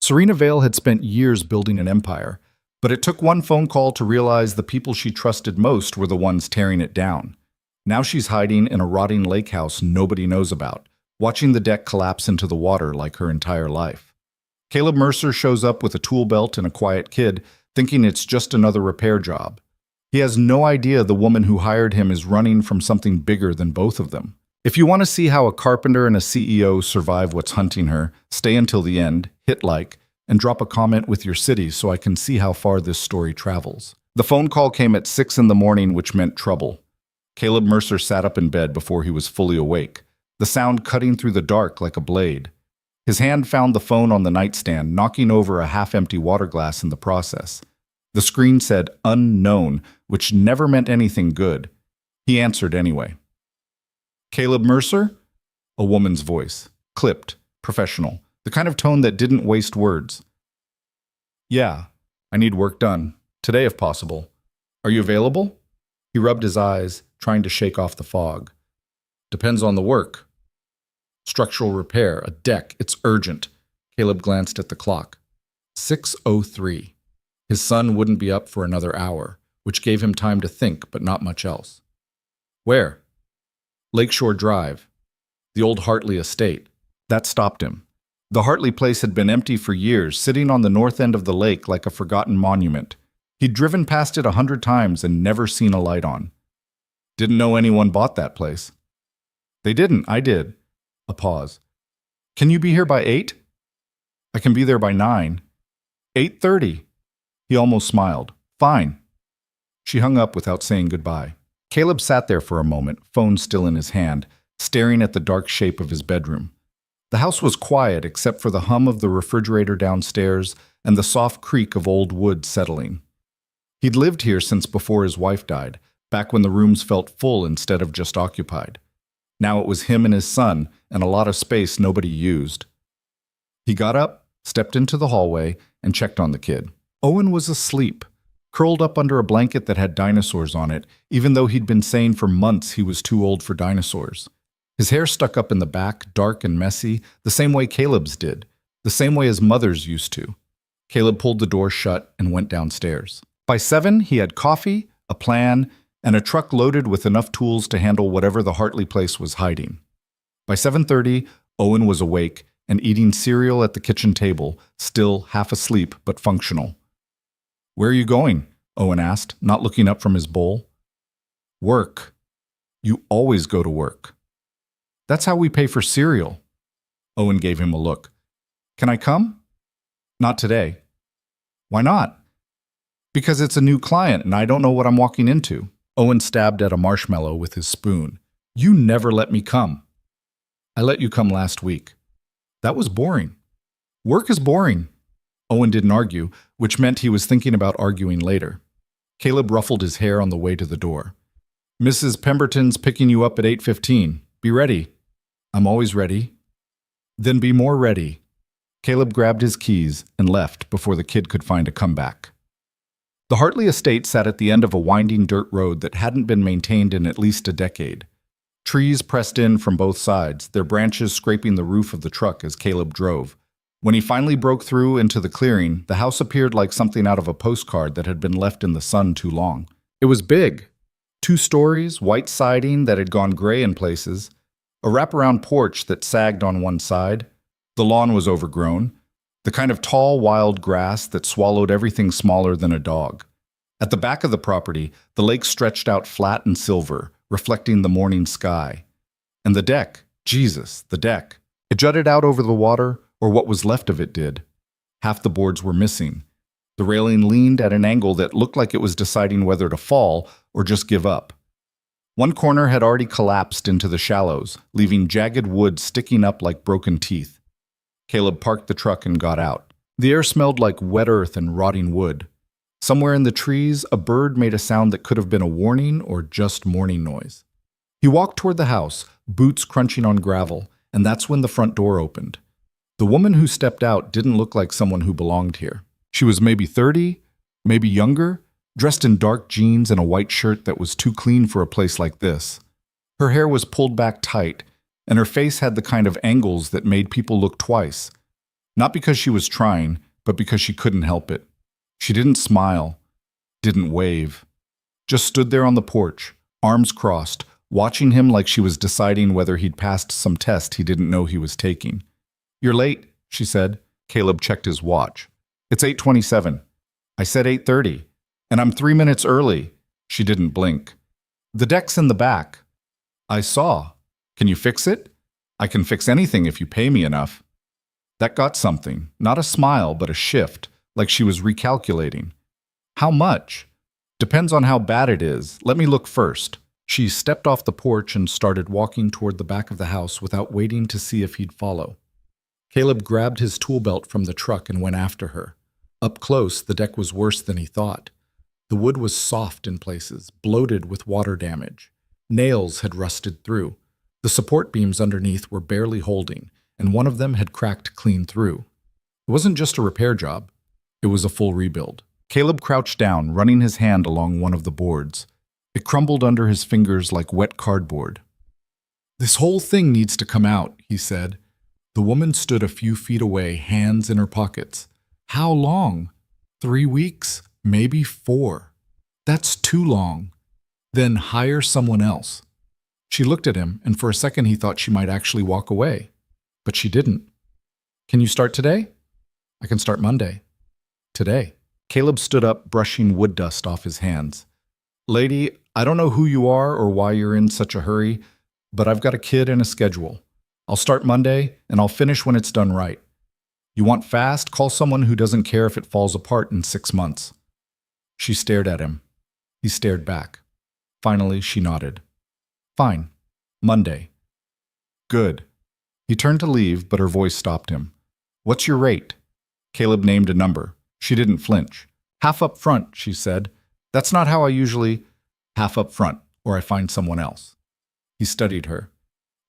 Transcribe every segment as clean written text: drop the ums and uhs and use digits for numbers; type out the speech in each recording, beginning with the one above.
Serena Vale had spent years building an empire, but it took one phone call to realize the people she trusted most were the ones tearing it down. Now she's hiding in a rotting lake house nobody knows about, watching the deck collapse into the water like her entire life. Caleb Mercer shows up with a tool belt and a quiet kid, thinking it's just another repair job. He has no idea the woman who hired him is running from something bigger than both of them. If you want to see how a carpenter and a CEO survive what's hunting her, stay until the end, hit like, and drop a comment with your city so I can see how far this story travels. The phone call came at 6 in the morning, which meant trouble. Caleb Mercer sat up in bed before he was fully awake, the sound cutting through the dark like a blade. His hand found the phone on the nightstand, knocking over a half-empty water glass in the process. The screen said unknown, which never meant anything good. He answered anyway. Caleb Mercer? A woman's voice. Clipped, professional, the kind of tone that didn't waste words. Yeah, I need work done. Today if possible. Are you available? He rubbed his eyes, trying to shake off the fog. Depends on the work. Structural repair, a deck, it's urgent. Caleb glanced at the clock. 6:03. His son wouldn't be up for another hour, which gave him time to think, but not much else. Where? Lakeshore Drive, the old Hartley estate. That stopped him. The Hartley place had been empty for years, sitting on the north end of the lake like a forgotten monument. He'd driven past it 100 times and never seen a light on. Didn't know anyone bought that place. They didn't, I did. A pause. Can you be here by 8? I can be there by 9. 8:30. He almost smiled. Fine. She hung up without saying goodbye. Caleb sat there for a moment, phone still in his hand, staring at the dark shape of his bedroom. The house was quiet except for the hum of the refrigerator downstairs and the soft creak of old wood settling. He'd lived here since before his wife died, back when the rooms felt full instead of just occupied. Now it was him and his son, and a lot of space nobody used. He got up, stepped into the hallway, and checked on the kid. Owen was asleep, curled up under a blanket that had dinosaurs on it, even though he'd been saying for months he was too old for dinosaurs. His hair stuck up in the back, dark and messy, the same way Caleb's did, the same way his mother's used to. Caleb pulled the door shut and went downstairs. By 7, he had coffee, a plan, and a truck loaded with enough tools to handle whatever the Hartley place was hiding. By 7:30, Owen was awake and eating cereal at the kitchen table, still half asleep but functional. Where are you going? Owen asked, not looking up from his bowl. Work. You always go to work. That's how we pay for cereal. Owen gave him a look. Can I come? Not today. Why not? Because it's a new client and I don't know what I'm walking into. Owen stabbed at a marshmallow with his spoon. You never let me come. I let you come last week. That was boring. Work is boring. Owen didn't argue, which meant he was thinking about arguing later. Caleb ruffled his hair on the way to the door. Mrs. Pemberton's picking you up at 8:15. Be ready. I'm always ready. Then be more ready. Caleb grabbed his keys and left before the kid could find a comeback. The Hartley estate sat at the end of a winding dirt road that hadn't been maintained in at least a decade. Trees pressed in from both sides, their branches scraping the roof of the truck as Caleb drove. When he finally broke through into the clearing, the house appeared like something out of a postcard that had been left in the sun too long. It was big. 2 stories, white siding that had gone gray in places, a wraparound porch that sagged on one side. The lawn was overgrown, the kind of tall, wild grass that swallowed everything smaller than a dog. At the back of the property, the lake stretched out flat and silver, reflecting the morning sky. And the deck, Jesus, the deck. It jutted out over the water, or what was left of it did. Half the boards were missing. The railing leaned at an angle that looked like it was deciding whether to fall or just give up. One corner had already collapsed into the shallows, leaving jagged wood sticking up like broken teeth. Caleb parked the truck and got out. The air smelled like wet earth and rotting wood. Somewhere in the trees, a bird made a sound that could have been a warning or just morning noise. He walked toward the house, boots crunching on gravel, and that's when the front door opened. The woman who stepped out didn't look like someone who belonged here. She was maybe 30, maybe younger, dressed in dark jeans and a white shirt that was too clean for a place like this. Her hair was pulled back tight, and her face had the kind of angles that made people look twice. Not because she was trying, but because she couldn't help it. She didn't smile, didn't wave, just stood there on the porch, arms crossed, watching him like she was deciding whether he'd passed some test he didn't know he was taking. "You're late," she said. Caleb checked his watch. "It's 8:27. I said 8:30, and I'm 3 minutes early." She didn't blink. "The deck's in the back." "I saw. Can you fix it?" "I can fix anything if you pay me enough." That got something, not a smile, but a shift, like she was recalculating. "How much?" "Depends on how bad it is. Let me look first." She stepped off the porch and started walking toward the back of the house without waiting to see if he'd follow. Caleb grabbed his tool belt from the truck and went after her. Up close, the deck was worse than he thought. The wood was soft in places, bloated with water damage. Nails had rusted through. The support beams underneath were barely holding, and one of them had cracked clean through. It wasn't just a repair job. It was a full rebuild. Caleb crouched down, running his hand along one of the boards. It crumbled under his fingers like wet cardboard. "This whole thing needs to come out," he said. The woman stood a few feet away, hands in her pockets. "How long? 3 weeks? Maybe 4. That's too long. Then hire someone else." She looked at him, and for a second he thought she might actually walk away. But she didn't. "Can you start today?" "I can start Monday." "Today." Caleb stood up, brushing wood dust off his hands. "Lady, I don't know who you are or why you're in such a hurry, but I've got a kid and a schedule. I'll start Monday, and I'll finish when it's done right. You want fast? Call someone who doesn't care if it falls apart in 6 months." She stared at him. He stared back. Finally, she nodded. "Fine. Monday." "Good." He turned to leave, but her voice stopped him. "What's your rate?" Caleb named a number. She didn't flinch. "Half up front," she said. "That's not how I usually—" "Half up front, or I find someone else." He studied her.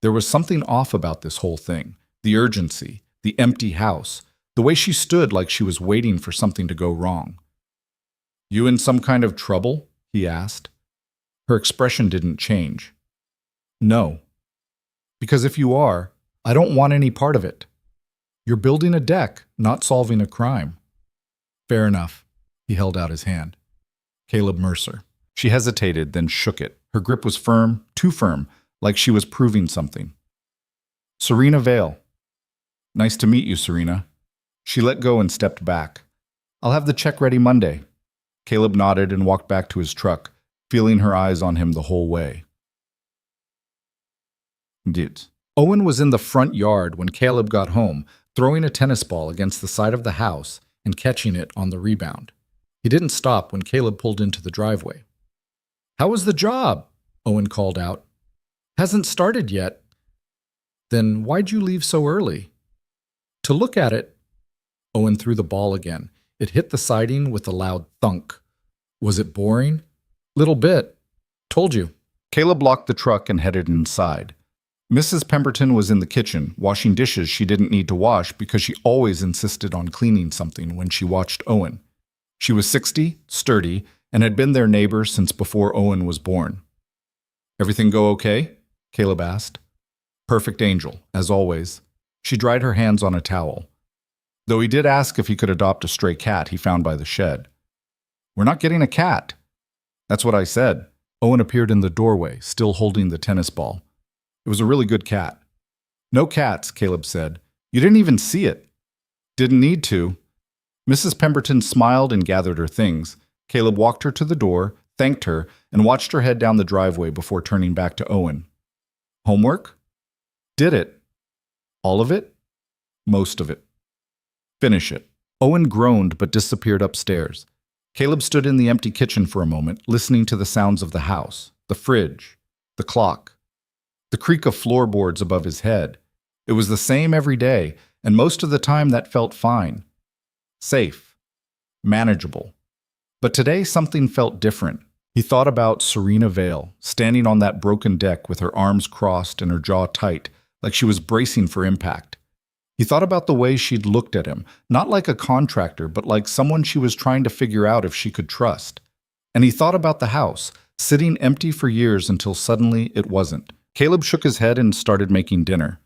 There was something off about this whole thing. The urgency, the empty house, the way she stood like she was waiting for something to go wrong. "You in some kind of trouble?" he asked. Her expression didn't change. "No." "Because if you are, I don't want any part of it. You're building a deck, not solving a crime." "Fair enough." He held out his hand. Caleb Mercer. She hesitated, then shook it. Her grip was firm, too firm, like she was proving something. "Serena Vale." "Nice to meet you, Serena." She let go and stepped back. "I'll have the check ready Monday." Caleb nodded and walked back to his truck, feeling her eyes on him the whole way. Owen was in the front yard when Caleb got home, throwing a tennis ball against the side of the house and catching it on the rebound. He didn't stop when Caleb pulled into the driveway. "How was the job?" Owen called out. "Hasn't started yet." "Then why'd you leave so early?" "To look at it." Owen threw the ball again. It hit the siding with a loud thunk. "Was it boring?" "Little bit. Told you." Caleb locked the truck and headed inside. Mrs. Pemberton was in the kitchen, washing dishes she didn't need to wash because she always insisted on cleaning something when she watched Owen. She was 60, sturdy, and had been their neighbor since before Owen was born. "Everything go okay?" Caleb asked. "Perfect angel, as always." She dried her hands on a towel. Though he did ask if he could adopt a stray cat he found by the shed. "We're not getting a cat." "That's what I said." Owen appeared in the doorway, still holding the tennis ball. It was a really good cat. "No cats," Caleb said. "You didn't even see it." "Didn't need to." Mrs. Pemberton smiled and gathered her things. Caleb walked her to the door, thanked her, and watched her head down the driveway before turning back to Owen. "Homework?" "Did it." "All of it?" "Most of it." "Finish it." Owen groaned but disappeared upstairs. Caleb stood in the empty kitchen for a moment, listening to the sounds of the house, the fridge, the clock, the creak of floorboards above his head. It was the same every day, and most of the time that felt fine. Safe. Manageable. But today something felt different. He thought about Serena Vale, standing on that broken deck with her arms crossed and her jaw tight, like she was bracing for impact. He thought about the way she'd looked at him, not like a contractor, but like someone she was trying to figure out if she could trust. And he thought about the house, sitting empty for years until suddenly it wasn't. Caleb shook his head and started making dinner.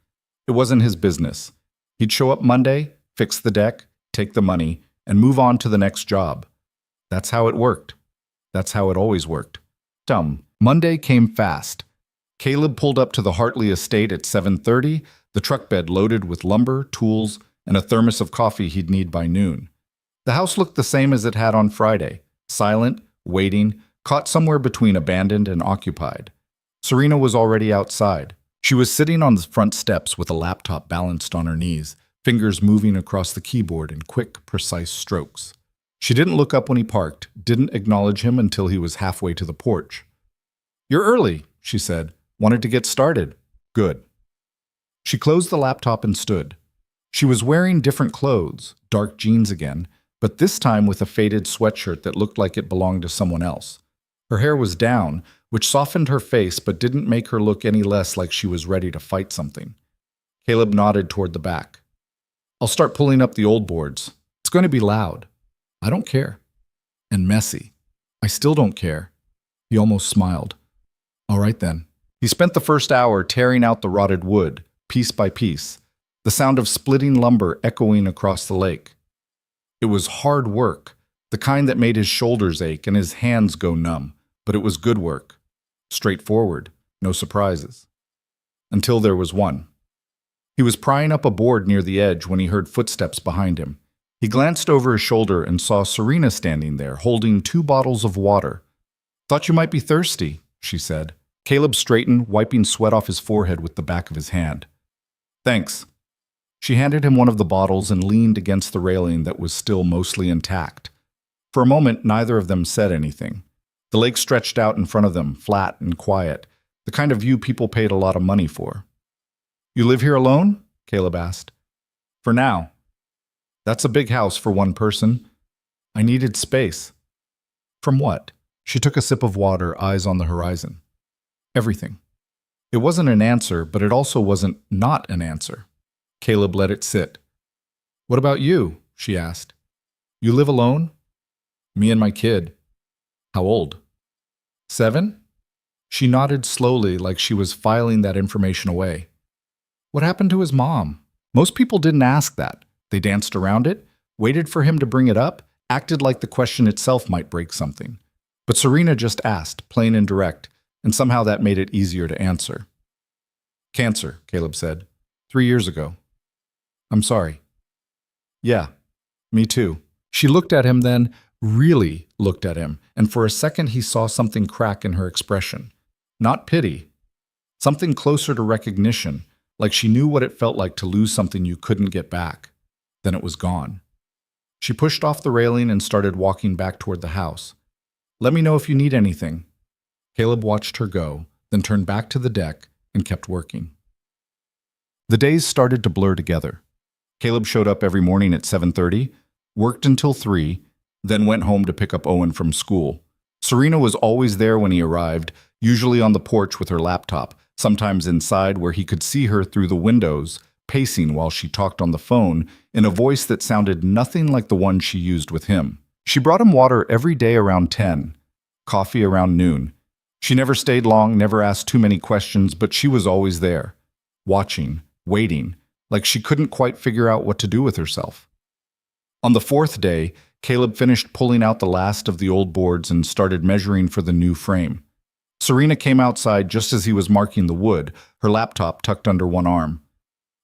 It wasn't his business. He'd show up Monday, fix the deck, take the money, and move on to the next job. That's how it worked. That's how it always worked. Monday came fast. Caleb pulled up to the Hartley estate at 7:30, the truck bed loaded with lumber, tools, and a thermos of coffee he'd need by noon. The house looked the same as it had on Friday, silent, waiting, caught somewhere between abandoned and occupied. Serena was already outside. She was sitting on the front steps with a laptop balanced on her knees, fingers moving across the keyboard in quick, precise strokes. She didn't look up when he parked, didn't acknowledge him until he was halfway to the porch. "You're early," she said. "Wanted to get started." "Good." She closed the laptop and stood. She was wearing different clothes, dark jeans again, but this time with a faded sweatshirt that looked like it belonged to someone else. Her hair was down, which softened her face but didn't make her look any less like she was ready to fight something. Caleb nodded toward the back. "I'll start pulling up the old boards. It's going to be loud. I don't care. And messy. I still don't care." He almost smiled. "All right then." He spent the first hour tearing out the rotted wood, piece by piece, the sound of splitting lumber echoing across the lake. It was hard work, the kind that made his shoulders ache and his hands go numb, but it was good work. Straightforward, no surprises. Until there was one. He was prying up a board near the edge when he heard footsteps behind him. He glanced over his shoulder and saw Serena standing there, holding 2 bottles of water. "Thought you might be thirsty," she said. Caleb straightened, wiping sweat off his forehead with the back of his hand. "Thanks." She handed him one of the bottles and leaned against the railing that was still mostly intact. For a moment, neither of them said anything. The lake stretched out in front of them, flat and quiet, the kind of view people paid a lot of money for. "You live here alone?" Caleb asked. "For now." "That's a big house for one person." "I needed space." "From what?" She took a sip of water, eyes on the horizon. "Everything." It wasn't an answer, but it also wasn't not an answer. Caleb let it sit. "What about you?" she asked. "You live alone?" "Me and my kid." "How old?" 7? She nodded slowly like she was filing that information away. "What happened to his mom?" Most people didn't ask that. They danced around it, waited for him to bring it up, acted like the question itself might break something. But Serena just asked, plain and direct, and somehow that made it easier to answer. "Cancer," Caleb said. 3 years ago." "I'm sorry." "Yeah, me too." She looked at him then, really looked at him, and for a second he saw something crack in her expression. Not pity. Something closer to recognition, like she knew what it felt like to lose something you couldn't get back. Then it was gone. She pushed off the railing and started walking back toward the house. "Let me know if you need anything." Caleb watched her go, then turned back to the deck and kept working. The days started to blur together. Caleb showed up every morning at 7:30, worked until 3, then went home to pick up Owen from school. Serena was always there when he arrived, usually on the porch with her laptop, sometimes inside where he could see her through the windows, pacing while she talked on the phone in a voice that sounded nothing like the one she used with him. She brought him water every day around 10, coffee around noon. She never stayed long, never asked too many questions, but she was always there, watching, waiting, like she couldn't quite figure out what to do with herself. On the 4th day, Caleb finished pulling out the last of the old boards and started measuring for the new frame. Serena came outside just as he was marking the wood, her laptop tucked under one arm.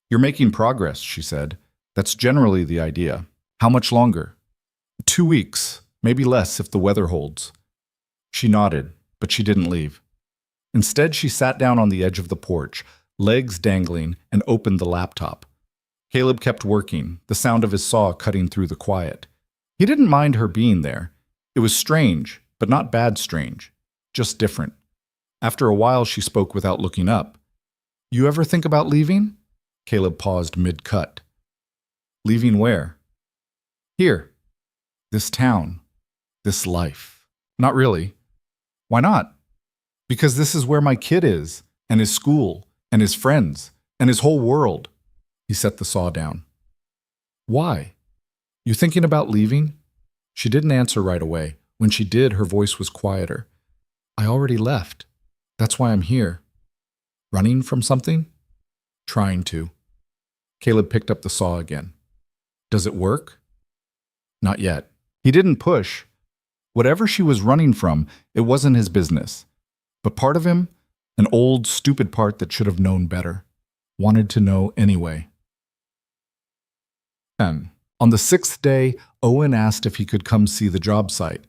"You're making progress," she said. "That's generally the idea." "How much longer?" 2 weeks, maybe less if the weather holds." She nodded, but she didn't leave. Instead, she sat down on the edge of the porch, legs dangling, and opened the laptop. Caleb kept working, the sound of his saw cutting through the quiet. He didn't mind her being there. It was strange, but not bad strange, just different. After a while, she spoke without looking up. "You ever think about leaving?" Caleb paused mid-cut. "Leaving where?" "Here. This town. This life." "Not really." "Why not?" "Because this is where my kid is, and his school, and his friends, and his whole world." He set the saw down. "Why? You thinking about leaving?" She didn't answer right away. When she did, her voice was quieter. "I already left. That's why I'm here." "Running from something?" "Trying to." Caleb picked up the saw again. Does it work? Not yet. He didn't push. Whatever she was running from, it wasn't his business. But part of him, an old, stupid part that should have known better, wanted to know anyway. And on the 6th day, Owen asked if he could come see the job site.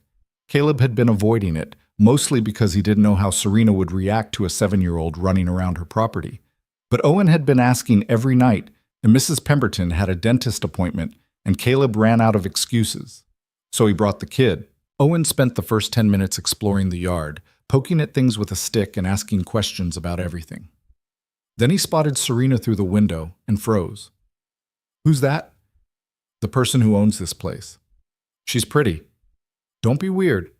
Caleb had been avoiding it, mostly because he didn't know how Serena would react to a 7-year-old running around her property. But Owen had been asking every night, and Mrs. Pemberton had a dentist appointment, and Caleb ran out of excuses. So he brought the kid. Owen spent the first 10 minutes exploring the yard, poking at things with a stick and asking questions about everything. Then he spotted Serena through the window and froze. Who's that? The person who owns this place. She's pretty. Don't be weird.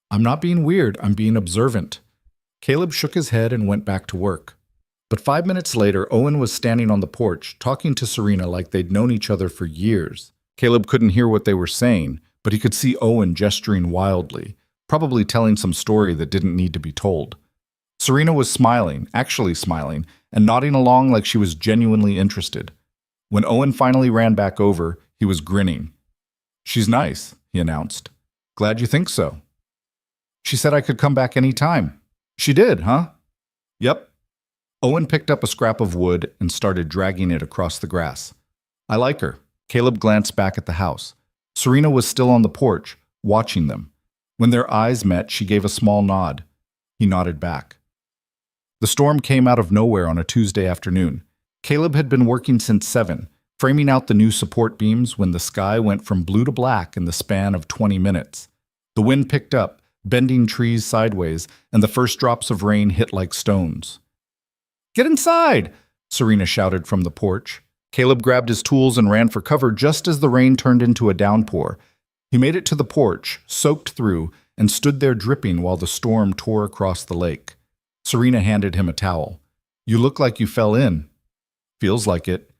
I'm not being weird, I'm being observant. Caleb shook his head and went back to work. But 5 minutes later, Owen was standing on the porch, talking to Serena like they'd known each other for years. Caleb couldn't hear what they were saying, but he could see Owen gesturing wildly, probably telling some story that didn't need to be told. Serena was smiling, actually smiling, and nodding along like she was genuinely interested. When Owen finally ran back over, he was grinning. She's nice, he announced. Glad you think so. She said I could come back any time. She did, huh? Yep. Owen picked up a scrap of wood and started dragging it across the grass. I like her. Caleb glanced back at the house. Serena was still on the porch, watching them. When their eyes met, she gave a small nod. He nodded back. The storm came out of nowhere on a Tuesday afternoon. Caleb had been working since 7, framing out the new support beams when the sky went from blue to black in the span of 20 minutes. The wind picked up, bending trees sideways, and the first drops of rain hit like stones. Get inside! Serena shouted from the porch. Caleb grabbed his tools and ran for cover just as the rain turned into a downpour. He made it to the porch, soaked through, and stood there dripping while the storm tore across the lake. Serena handed him a towel. You look like you fell in. Feels like it.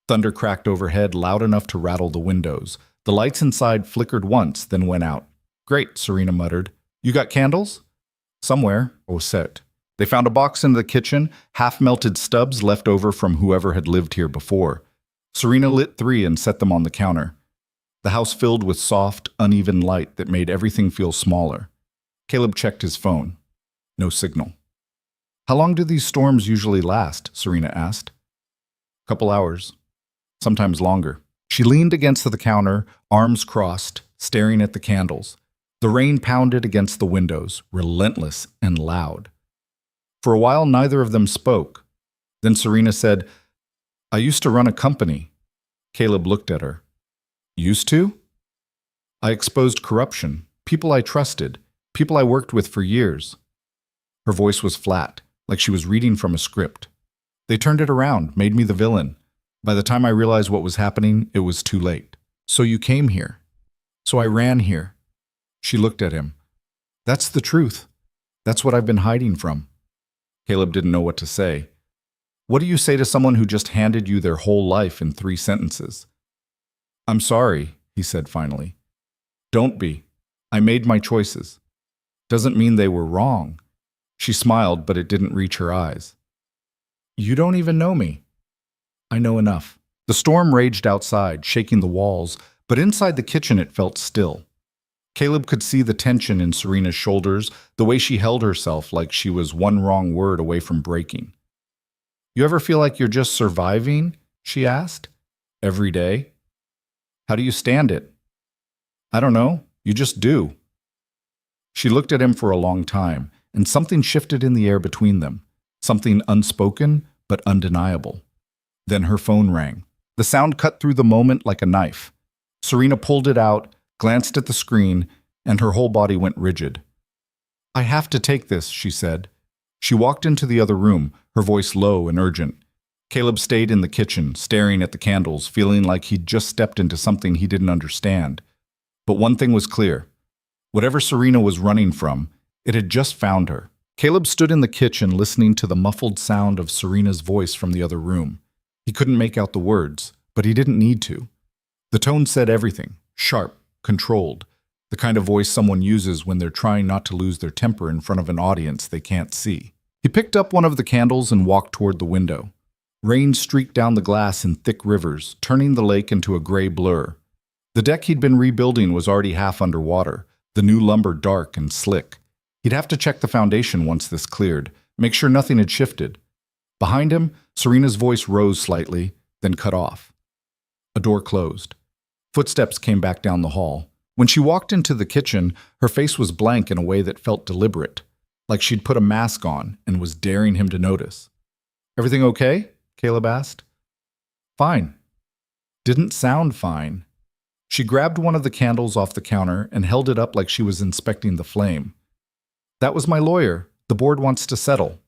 Thunder cracked overhead loud enough to rattle the windows. The lights inside flickered once, then went out. Great, Serena muttered. You got candles? Somewhere. Osette. They found a box in the kitchen, half-melted stubs left over from whoever had lived here before. Serena lit 3 and set them on the counter. The house filled with soft, uneven light that made everything feel smaller. Caleb checked his phone. No signal. How long do these storms usually last? Serena asked. Couple hours. Sometimes longer. She leaned against the counter, arms crossed, staring at the candles. The rain pounded against the windows, relentless and loud. For a while, neither of them spoke. Then Serena said, I used to run a company. Caleb looked at her. Used to? I exposed corruption, people I trusted, people I worked with for years. Her voice was flat, like she was reading from a script. They turned it around, made me the villain. By the time I realized what was happening, it was too late. So you came here. So I ran here. She looked at him. That's the truth. That's what I've been hiding from. Caleb didn't know what to say. What do you say to someone who just handed you their whole life in 3 sentences? I'm sorry, he said finally. Don't be. I made my choices. Doesn't mean they were wrong. She smiled, but it didn't reach her eyes. You don't even know me. I know enough. The storm raged outside, shaking the walls, but inside the kitchen it felt still. Caleb could see the tension in Serena's shoulders, the way she held herself like she was one wrong word away from breaking. You ever feel like you're just surviving? She asked. Every day? How do you stand it? I don't know. You just do. She looked at him for a long time, and something shifted in the air between them. Something unspoken, but undeniable. Then her phone rang. The sound cut through the moment like a knife. Serena pulled it out, glanced at the screen, and her whole body went rigid. I have to take this, she said. She walked into the other room, her voice low and urgent. Caleb stayed in the kitchen, staring at the candles, feeling like he'd just stepped into something he didn't understand. But one thing was clear. Whatever Serena was running from, it had just found her. Caleb stood in the kitchen listening to the muffled sound of Serena's voice from the other room. He couldn't make out the words, but he didn't need to. The tone said everything, sharp, controlled, the kind of voice someone uses when they're trying not to lose their temper in front of an audience they can't see. He picked up one of the candles and walked toward the window. Rain streaked down the glass in thick rivers, turning the lake into a gray blur. The deck he'd been rebuilding was already half underwater, the new lumber dark and slick. He'd have to check the foundation once this cleared, make sure nothing had shifted. Behind him, Serena's voice rose slightly, then cut off. A door closed. Footsteps came back down the hall. When she walked into the kitchen, her face was blank in a way that felt deliberate, like she'd put a mask on and was daring him to notice. "Everything okay?" Caleb asked. "Fine." Didn't sound fine. She grabbed one of the candles off the counter and held it up like she was inspecting the flame. "That was my lawyer. The board wants to settle."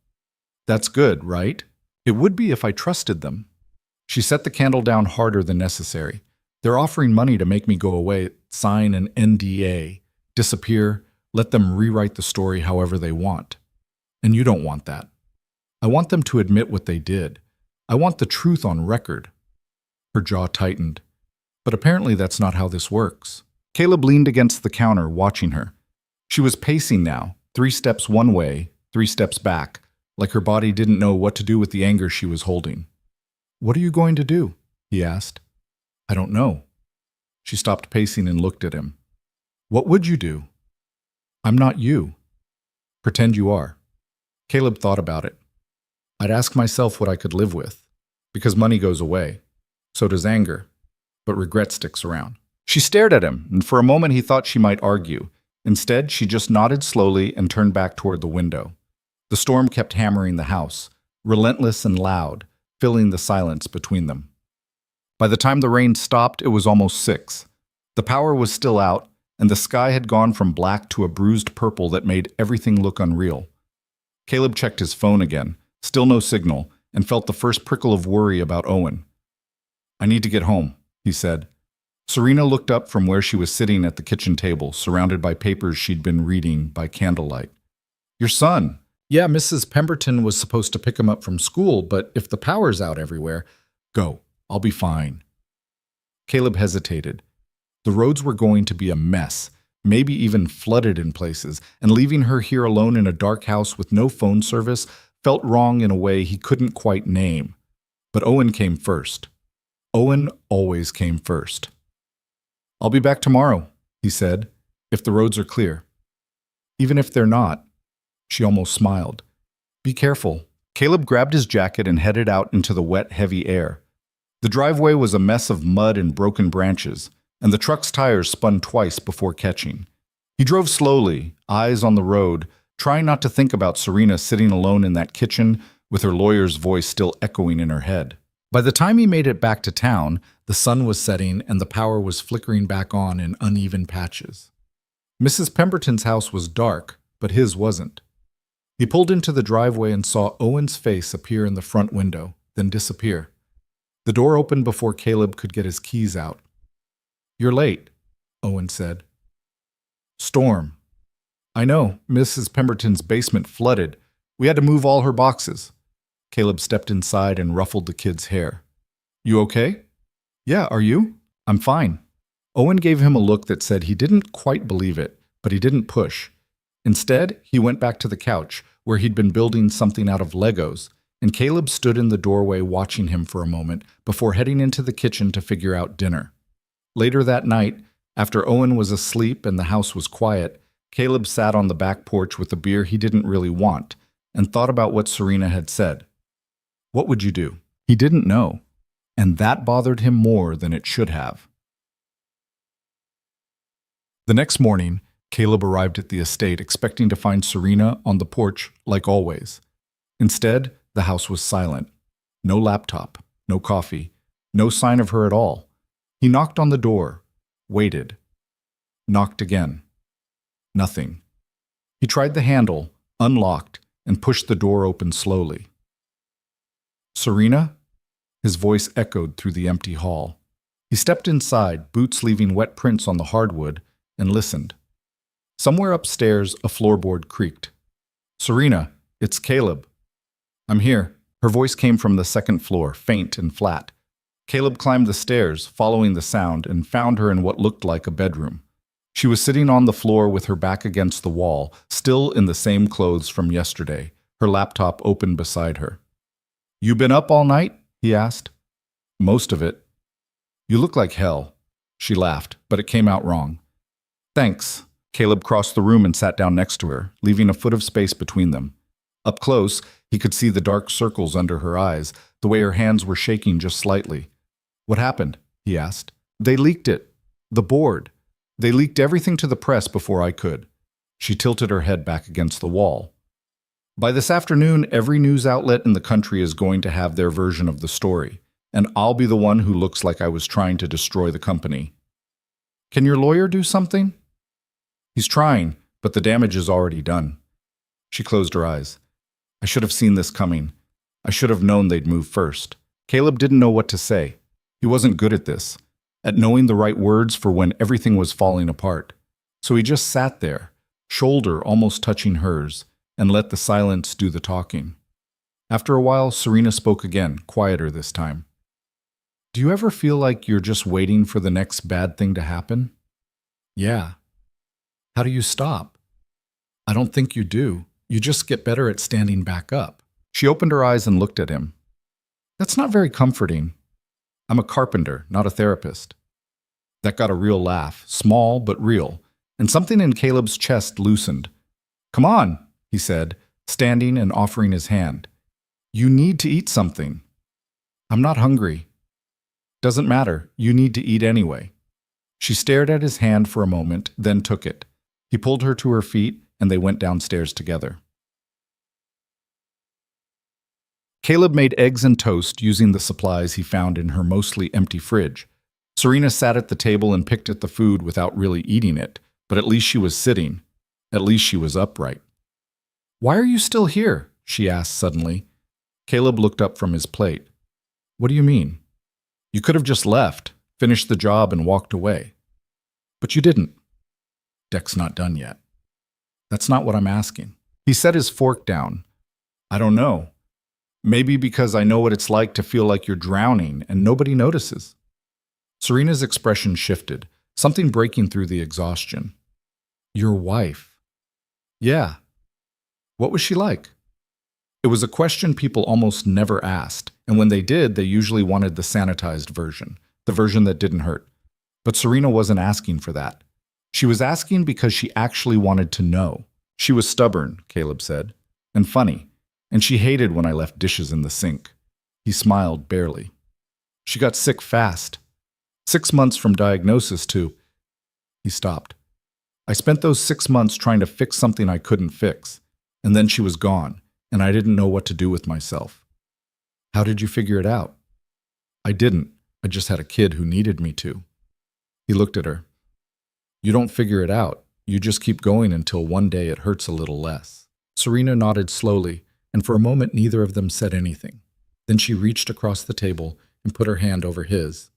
"That's good, right?" "It would be if I trusted them." She set the candle down harder than necessary. "They're offering money to make me go away, sign an NDA, disappear, let them rewrite the story however they want. And you don't want that. I want them to admit what they did. I want the truth on record." Her jaw tightened. But apparently that's not how this works. Caleb leaned against the counter, watching her. She was pacing now, 3 steps one way, 3 steps back, like her body didn't know what to do with the anger she was holding. "What are you going to do?" he asked. "I don't know." She stopped pacing and looked at him. "What would you do?" "I'm not you." "Pretend you are." Caleb thought about it. "I'd ask myself what I could live with. Because money goes away. So does anger. But regret sticks around." She stared at him, and for a moment he thought she might argue. Instead, she just nodded slowly and turned back toward the window. The storm kept hammering the house, relentless and loud, filling the silence between them. By the time the rain stopped, it was almost 6. The power was still out, and the sky had gone from black to a bruised purple that made everything look unreal. Caleb checked his phone again, still no signal, and felt the first prickle of worry about Owen. "I need to get home," he said. Serena looked up from where she was sitting at the kitchen table, surrounded by papers she'd been reading by candlelight. "Your son." "Yeah, Mrs. Pemberton was supposed to pick him up from school, but if the power's out everywhere—" "Go. I'll be fine." Caleb hesitated. The roads were going to be a mess, maybe even flooded in places, and leaving her here alone in a dark house with no phone service felt wrong in a way he couldn't quite name. But Owen came first. Owen always came first. "I'll be back tomorrow," he said, "if the roads are clear." "Even if they're not." She almost smiled. "Be careful." Caleb grabbed his jacket and headed out into the wet, heavy air. The driveway was a mess of mud and broken branches, and the truck's tires spun twice before catching. He drove slowly, eyes on the road, trying not to think about Serena sitting alone in that kitchen with her lawyer's voice still echoing in her head. By the time he made it back to town, the sun was setting and the power was flickering back on in uneven patches. Mrs. Pemberton's house was dark, but his wasn't. He pulled into the driveway and saw Owen's face appear in the front window, then disappear. The door opened before Caleb could get his keys out. "You're late," Owen said. "Storm." "I know, Mrs. Pemberton's basement flooded. We had to move all her boxes." Caleb stepped inside and ruffled the kid's hair. "You okay?" "Yeah, are you?" "I'm fine." Owen gave him a look that said he didn't quite believe it, but he didn't push. Instead, he went back to the couch, where he'd been building something out of Legos, and Caleb stood in the doorway watching him for a moment before heading into the kitchen to figure out dinner. Later that night, after Owen was asleep and the house was quiet, Caleb sat on the back porch with a beer he didn't really want and thought about what Serena had said. What would you do? He didn't know, and that bothered him more than it should have. The next morning, Caleb arrived at the estate expecting to find Serena on the porch like always. Instead, the house was silent. No laptop, no coffee, no sign of her at all. He knocked on the door, waited. Knocked again. Nothing. He tried the handle, unlocked, and pushed the door open slowly. "Serena?" His voice echoed through the empty hall. He stepped inside, boots leaving wet prints on the hardwood, and listened. Somewhere upstairs, a floorboard creaked. "Serena, it's Caleb." "I'm here." Her voice came from the second floor, faint and flat. Caleb climbed the stairs, following the sound, and found her in what looked like a bedroom. She was sitting on the floor with her back against the wall, still in the same clothes from yesterday, her laptop open beside her. "You been up all night?" he asked. Most of it. You look like hell. She laughed, but it came out wrong. Thanks. Caleb crossed the room and sat down next to her, leaving a foot of space between them. Up close, he could see the dark circles under her eyes, the way her hands were shaking just slightly. What happened? He asked. They leaked it. The board. They leaked everything to the press before I could. She tilted her head back against the wall. By this afternoon, every news outlet in the country is going to have their version of the story, and I'll be the one who looks like I was trying to destroy the company. Can your lawyer do something? He's trying, but the damage is already done. She closed her eyes. I should have seen this coming. I should have known they'd move first. Caleb didn't know what to say. He wasn't good at this, at knowing the right words for when everything was falling apart. So he just sat there, shoulder almost touching hers, and let the silence do the talking. After a while, Serena spoke again, quieter this time. Do you ever feel like you're just waiting for the next bad thing to happen? Yeah. How do you stop? I don't think you do. You just get better at standing back up. She opened her eyes and looked at him. That's not very comforting. I'm a carpenter, not a therapist. That got a real laugh, small but real, and something in Caleb's chest loosened. Come on, he said, standing and offering his hand. You need to eat something. I'm not hungry. Doesn't matter, you need to eat anyway. She stared at his hand for a moment, then took it. He pulled her to her feet, and they went downstairs together. Caleb made eggs and toast using the supplies he found in her mostly empty fridge. Serena sat at the table and picked at the food without really eating it, but at least she was sitting. At least she was upright. Why are you still here? She asked suddenly. Caleb looked up from his plate. What do you mean? You could have just left, finished the job, and walked away. But you didn't. Deck's not done yet. That's not what I'm asking. He set his fork down. I don't know. Maybe because I know what it's like to feel like you're drowning and nobody notices. Serena's expression shifted, something breaking through the exhaustion. Your wife. Yeah. What was she like? It was a question people almost never asked, and when they did, they usually wanted the sanitized version, the version that didn't hurt. But Serena wasn't asking for that. She was asking because she actually wanted to know. She was stubborn, Caleb said, and funny, and she hated when I left dishes in the sink. He smiled barely. She got sick fast. 6 months from diagnosis to... He stopped. I spent those 6 months trying to fix something I couldn't fix, and then she was gone, and I didn't know what to do with myself. How did you figure it out? I didn't. I just had a kid who needed me to. He looked at her. You don't figure it out. You just keep going until one day it hurts a little less. Serena nodded slowly, and for a moment neither of them said anything. Then she reached across the table and put her hand over his.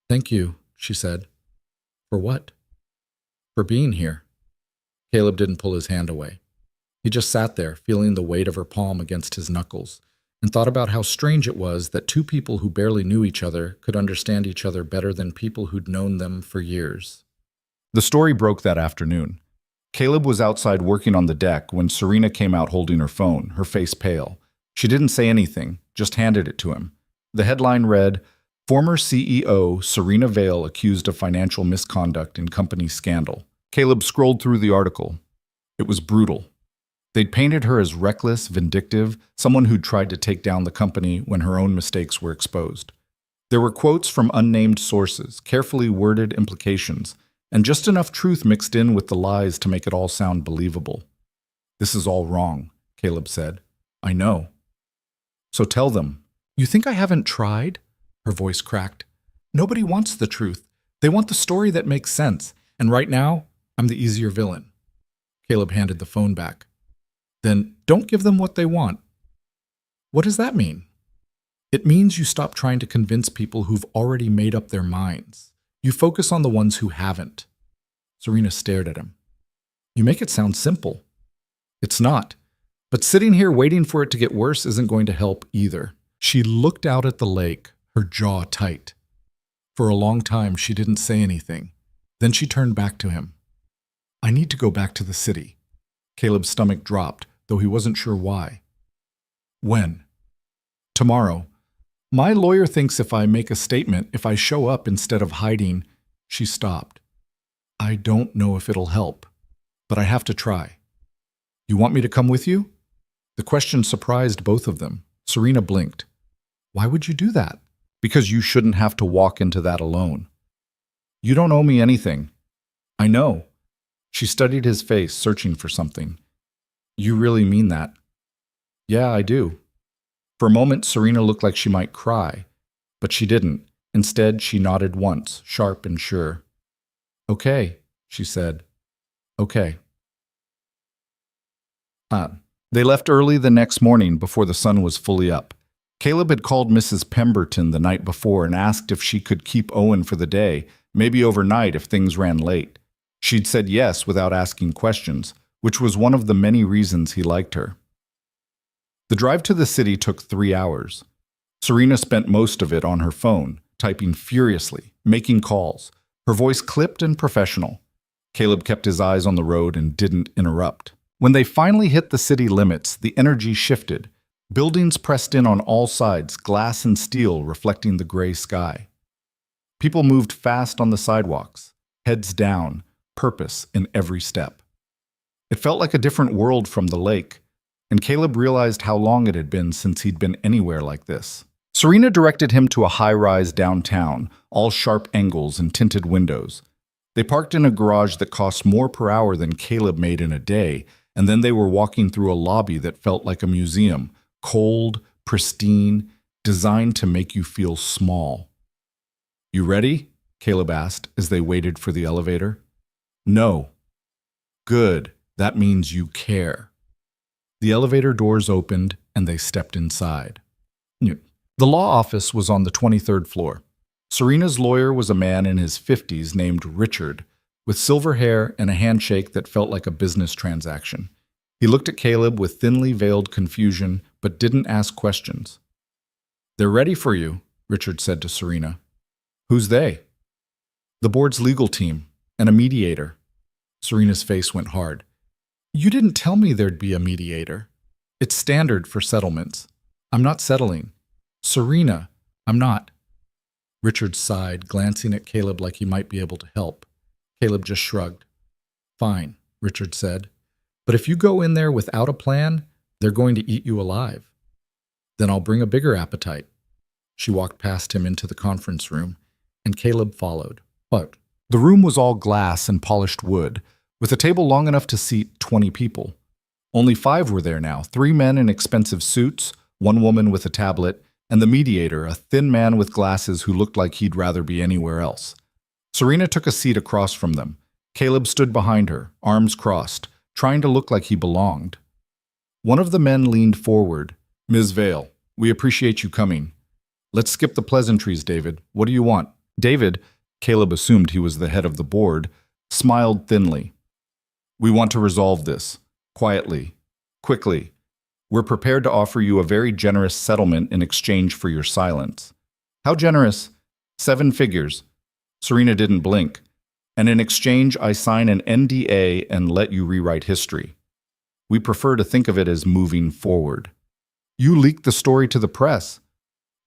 Thank you, she said. For what? For being here. Caleb didn't pull his hand away. He just sat there, feeling the weight of her palm against his knuckles, and thought about how strange it was that two people who barely knew each other could understand each other better than people who'd known them for years. The story broke that afternoon. Caleb was outside working on the deck when Serena came out holding her phone, her face pale. She didn't say anything, just handed it to him. The headline read, Former CEO Serena Vale accused of financial misconduct in company scandal. Caleb scrolled through the article. It was brutal. They'd painted her as reckless, vindictive, someone who'd tried to take down the company when her own mistakes were exposed. There were quotes from unnamed sources, carefully worded implications, and just enough truth mixed in with the lies to make it all sound believable. This is all wrong, Caleb said. I know. So tell them. You think I haven't tried? Her voice cracked. Nobody wants the truth. They want the story that makes sense, and right now, I'm the easier villain. Caleb handed the phone back. Then don't give them what they want. What does that mean? It means you stop trying to convince people who've already made up their minds. You focus on the ones who haven't. Serena stared at him. You make it sound simple. It's not. But sitting here waiting for it to get worse isn't going to help either. She looked out at the lake, her jaw tight. For a long time, she didn't say anything. Then she turned back to him. I need to go back to the city. Caleb's stomach dropped, though he wasn't sure why. When? Tomorrow. My lawyer thinks if I make a statement, if I show up instead of hiding, she stopped. I don't know if it'll help, but I have to try. You want me to come with you? The question surprised both of them. Serena blinked. Why would you do that? Because you shouldn't have to walk into that alone. You don't owe me anything. I know. She studied his face, searching for something. You really mean that? Yeah, I do. For a moment, Serena looked like she might cry, but she didn't. Instead, she nodded once, sharp and sure. Okay, she said. Okay. They left early the next morning before the sun was fully up. Caleb had called Mrs. Pemberton the night before and asked if she could keep Owen for the day, maybe overnight if things ran late. She'd said yes without asking questions, which was one of the many reasons he liked her. The drive to the city took 3 hours. Serena spent most of it on her phone, typing furiously, making calls, her voice clipped and professional. Caleb kept his eyes on the road and didn't interrupt. When they finally hit the city limits, the energy shifted. Buildings pressed in on all sides, glass and steel reflecting the gray sky. People moved fast on the sidewalks, heads down, purpose in every step. It felt like a different world from the lake, and Caleb realized how long it had been since he'd been anywhere like this. Serena directed him to a high-rise downtown, all sharp angles and tinted windows. They parked in a garage that cost more per hour than Caleb made in a day, and then they were walking through a lobby that felt like a museum, cold, pristine, designed to make you feel small. You ready? Caleb asked as they waited for the elevator. No. Good. That means you care. The elevator doors opened and they stepped inside. The law office was on the 23rd floor. Serena's lawyer was a man in his 50s named Richard, with silver hair and a handshake that felt like a business transaction. He looked at Caleb with thinly veiled confusion, but didn't ask questions. They're ready for you, Richard said to Serena. Who's they? The board's legal team, and a mediator. Serena's face went hard. You didn't tell me there'd be a mediator. It's standard for settlements. I'm not settling. Serena, I'm not. Richard sighed, glancing at Caleb like he might be able to help. Caleb just shrugged. Fine, Richard said. But if you go in there without a plan, they're going to eat you alive. Then I'll bring a bigger appetite. She walked past him into the conference room, and Caleb followed. But the room was all glass and polished wood, with a table long enough to seat 20 people. Only 5 were there now, 3 men in expensive suits, 1 woman with a tablet, and the mediator, a thin man with glasses who looked like he'd rather be anywhere else. Serena took a seat across from them. Caleb stood behind her, arms crossed, trying to look like he belonged. One of the men leaned forward. Ms. Vale, we appreciate you coming. Let's skip the pleasantries, David. What do you want? David, Caleb assumed he was the head of the board, smiled thinly. We want to resolve this. Quietly. Quickly. We're prepared to offer you a very generous settlement in exchange for your silence. How generous? 7 figures. Serena didn't blink. And in exchange, I sign an NDA and let you rewrite history. We prefer to think of it as moving forward. You leaked the story to the press.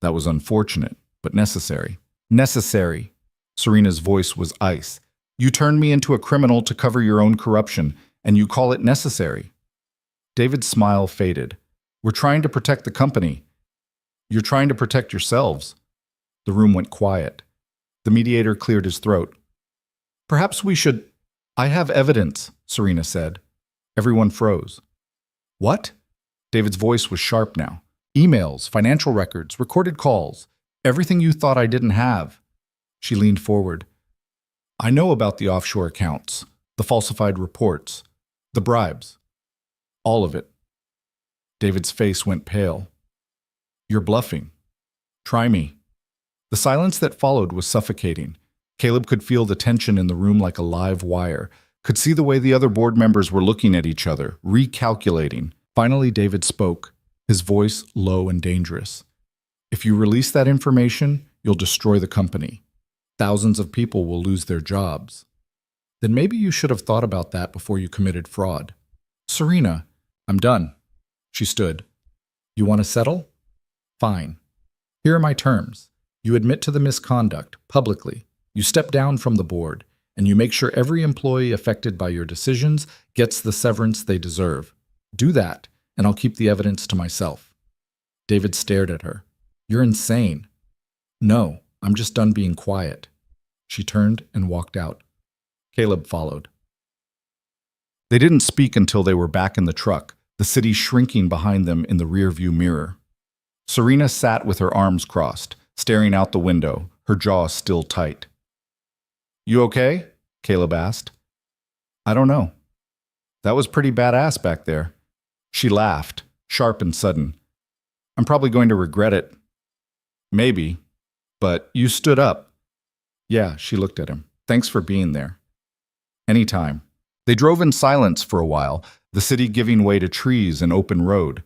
That was unfortunate, but necessary. Necessary. Serena's voice was ice. You turned me into a criminal to cover your own corruption, and you call it necessary. David's smile faded. We're trying to protect the company. You're trying to protect yourselves. The room went quiet. The mediator cleared his throat. Perhaps we should... I have evidence, Serena said. Everyone froze. What? David's voice was sharp now. Emails, financial records, recorded calls. Everything you thought I didn't have. She leaned forward. I know about the offshore accounts, the falsified reports, the bribes. All of it. David's face went pale. You're bluffing. Try me. The silence that followed was suffocating. Caleb could feel the tension in the room like a live wire, could see the way the other board members were looking at each other, recalculating. Finally, David spoke, his voice low and dangerous. If you release that information, you'll destroy the company. Thousands of people will lose their jobs. Then maybe you should have thought about that before you committed fraud. Serena, I'm done. She stood. You want to settle? Fine. Here are my terms. You admit to the misconduct, publicly. You step down from the board, and you make sure every employee affected by your decisions gets the severance they deserve. Do that, and I'll keep the evidence to myself. David stared at her. You're insane. No, I'm just done being quiet. She turned and walked out. Caleb followed. They didn't speak until they were back in the truck, the city shrinking behind them in the rearview mirror. Serena sat with her arms crossed, staring out the window, her jaw still tight. You okay? Caleb asked. I don't know. That was pretty badass back there. She laughed, sharp and sudden. I'm probably going to regret it. Maybe. But you stood up. Yeah, she looked at him. Thanks for being there. Anytime. They drove in silence for a while, the city giving way to trees and open road.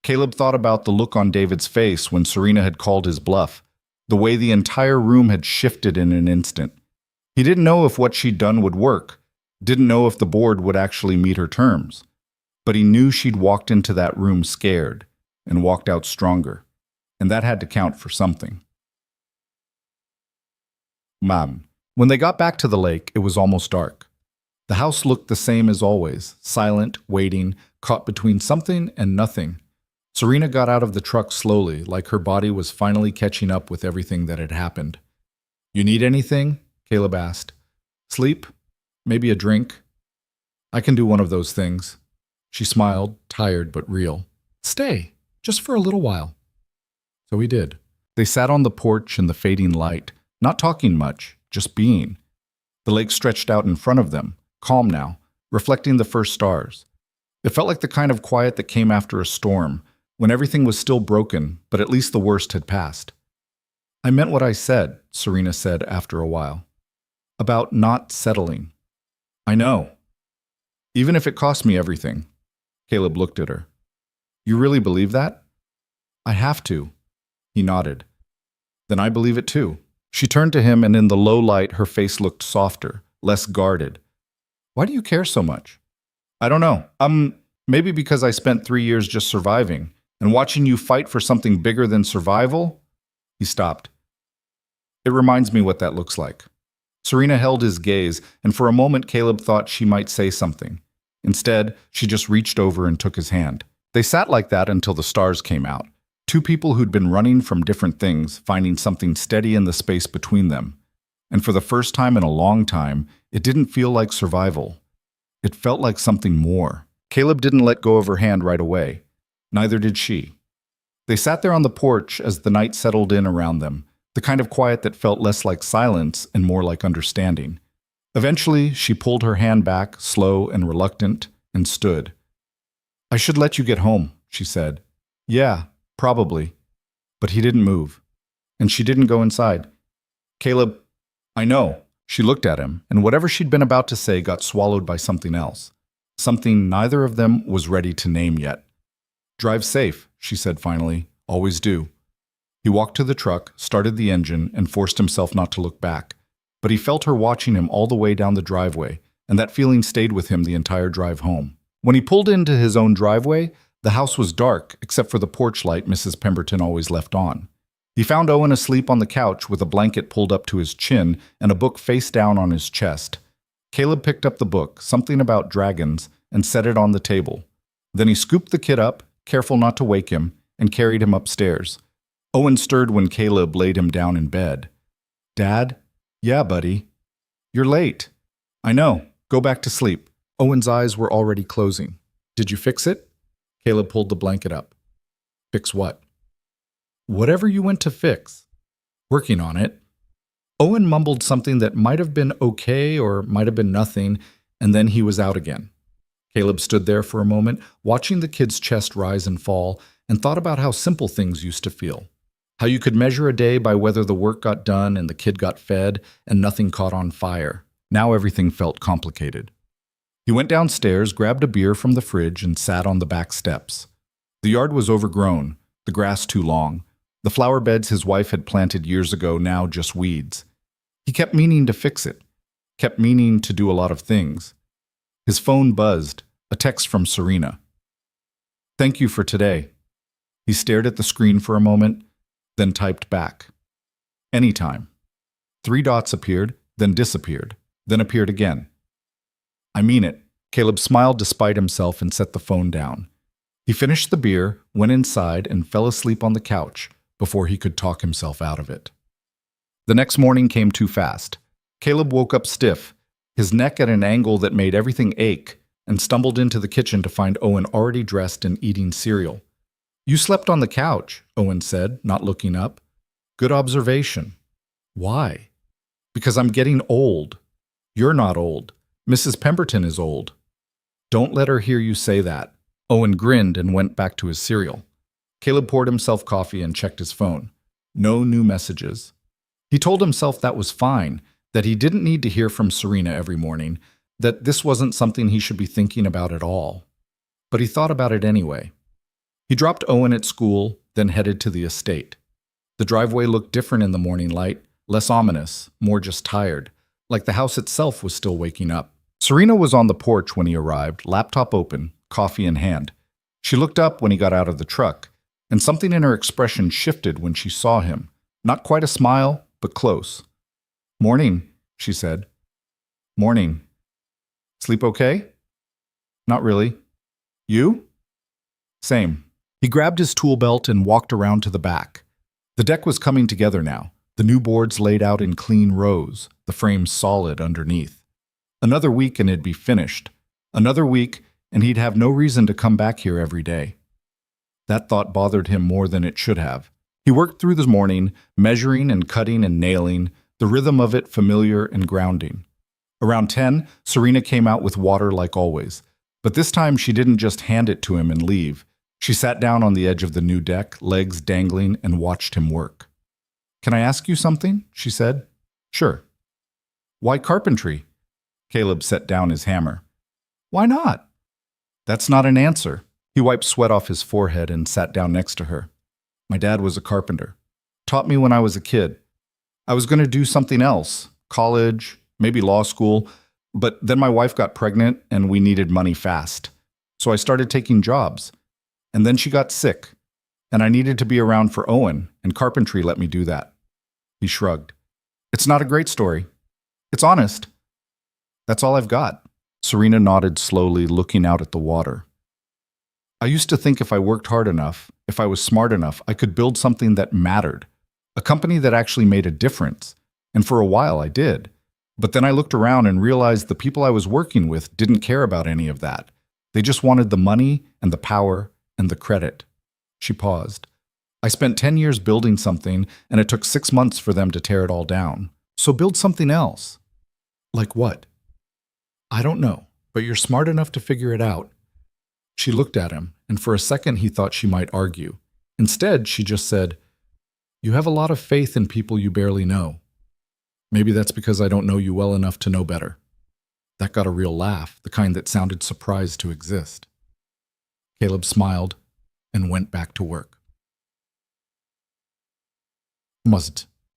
Caleb thought about the look on David's face when Serena had called his bluff, the way the entire room had shifted in an instant. He didn't know if what she'd done would work, didn't know if the board would actually meet her terms. But he knew she'd walked into that room scared and walked out stronger, and that had to count for something. Mom. When they got back to the lake, it was almost dark. The house looked the same as always, silent, waiting, caught between something and nothing. Serena got out of the truck slowly, like her body was finally catching up with everything that had happened. You need anything? Caleb asked. Sleep? Maybe a drink? I can do one of those things. She smiled, tired but real. Stay, just for a little while. So he did. They sat on the porch in the fading light, not talking much, just being. The lake stretched out in front of them, calm now, reflecting the first stars. It felt like the kind of quiet that came after a storm, when everything was still broken, but at least the worst had passed. I meant what I said, Serena said after a while. About not settling. I know. Even if it cost me everything. Caleb looked at her. You really believe that? I have to. He nodded. Then I believe it too. She turned to him, and in the low light her face looked softer, less guarded. Why do you care so much? I don't know. Maybe because I spent 3 years just surviving, and watching you fight for something bigger than survival? He stopped. It reminds me what that looks like. Serena held his gaze, and for a moment Caleb thought she might say something. Instead, she just reached over and took his hand. They sat like that until the stars came out. Two people who'd been running from different things, finding something steady in the space between them. And for the first time in a long time, it didn't feel like survival. It felt like something more. Caleb didn't let go of her hand right away. Neither did she. They sat there on the porch as the night settled in around them, the kind of quiet that felt less like silence and more like understanding. Eventually, she pulled her hand back, slow and reluctant, and stood. I should let you get home, she said. Yeah, probably. But he didn't move. And she didn't go inside. Caleb, I know. She looked at him, and whatever she'd been about to say got swallowed by something else. Something neither of them was ready to name yet. Drive safe, she said finally. Always do. He walked to the truck, started the engine, and forced himself not to look back. But he felt her watching him all the way down the driveway, and that feeling stayed with him the entire drive home. When he pulled into his own driveway, the house was dark except for the porch light Mrs. Pemberton always left on. He found Owen asleep on the couch with a blanket pulled up to his chin and a book face down on his chest. Caleb picked up the book, something about dragons, and set it on the table. Then he scooped the kid up, careful not to wake him, and carried him upstairs. Owen stirred when Caleb laid him down in bed. Dad? Yeah, buddy. You're late. I know. Go back to sleep. Owen's eyes were already closing. Did you fix it? Caleb pulled the blanket up. Fix what? Whatever you went to fix. Working on it. Owen mumbled something that might have been okay or might have been nothing, and then he was out again. Caleb stood there for a moment, watching the kid's chest rise and fall, and thought about how simple things used to feel. How you could measure a day by whether the work got done and the kid got fed and nothing caught on fire. Now everything felt complicated. He went downstairs, grabbed a beer from the fridge, and sat on the back steps. The yard was overgrown, the grass too long. The flower beds his wife had planted years ago now just weeds. He kept meaning to fix it, kept meaning to do a lot of things. His phone buzzed, a text from Serena. Thank you for today. He stared at the screen for a moment. then typed back. Anytime. 3 dots appeared, then disappeared, then appeared again. I mean it. Caleb smiled despite himself and set the phone down. He finished the beer, went inside, and fell asleep on the couch before he could talk himself out of it. The next morning came too fast. Caleb woke up stiff, his neck at an angle that made everything ache, and stumbled into the kitchen to find Owen already dressed and eating cereal. "You slept on the couch," Owen said, not looking up. "Good observation." "Why?" "Because I'm getting old." "You're not old. Mrs. Pemberton is old." "Don't let her hear you say that." Owen grinned and went back to his cereal. Caleb poured himself coffee and checked his phone. No new messages. He told himself that was fine, that he didn't need to hear from Serena every morning, that this wasn't something he should be thinking about at all. But he thought about it anyway. He dropped Owen at school, then headed to the estate. The driveway looked different in the morning light, less ominous, more just tired, like the house itself was still waking up. Serena was on the porch when he arrived, laptop open, coffee in hand. She looked up when he got out of the truck, and something in her expression shifted when she saw him. Not quite a smile, but close. "Morning," she said. "Morning. Sleep okay?" "Not really. You?" "Same." He grabbed his tool belt and walked around to the back. The deck was coming together now, the new boards laid out in clean rows, the frames solid underneath. Another week and it'd be finished. Another week, and he'd have no reason to come back here every day. That thought bothered him more than it should have. He worked through the morning, measuring and cutting and nailing, the rhythm of it familiar and grounding. Around 10, Serena came out with water like always. But this time she didn't just hand it to him and leave. She sat down on the edge of the new deck, legs dangling, and watched him work. "Can I ask you something?" she said. "Sure." "Why carpentry?" Caleb set down his hammer. "Why not?" "That's not an answer." He wiped sweat off his forehead and sat down next to her. "My dad was a carpenter. Taught me when I was a kid. I was going to do something else, college, maybe law school, but then my wife got pregnant and we needed money fast. So I started taking jobs. And then she got sick, and I needed to be around for Owen, and carpentry let me do that." He shrugged. "It's not a great story. It's honest. That's all I've got." Serena nodded slowly, looking out at the water. "I used to think if I worked hard enough, if I was smart enough, I could build something that mattered, a company that actually made a difference. And for a while I did. But then I looked around and realized the people I was working with didn't care about any of that. They just wanted the money and the power and the credit." She paused. "I spent 10 years building something, and it took 6 months for them to tear it all down. So build something else." "Like what?" "I don't know, but you're smart enough to figure it out." She looked at him, and for a second he thought she might argue. Instead, she just said, "You have a lot of faith in people you barely know. Maybe that's because I don't know you well enough to know better." That got a real laugh, the kind that sounded surprised to exist. Caleb smiled and went back to work.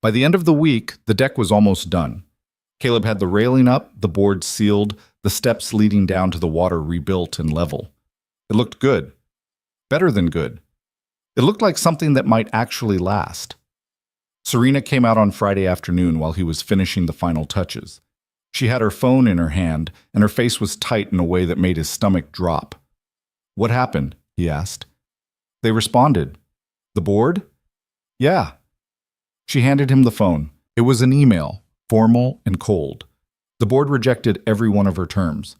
By the end of the week, the deck was almost done. Caleb had the railing up, the boards sealed, the steps leading down to the water rebuilt and level. It looked good. Better than good. It looked like something that might actually last. Serena came out on Friday afternoon while he was finishing the final touches. She had her phone in her hand, and her face was tight in a way that made his stomach drop. "What happened?" he asked. "They responded." "The board?" "Yeah." She handed him the phone. It was an email, formal and cold. The board rejected every one of her terms.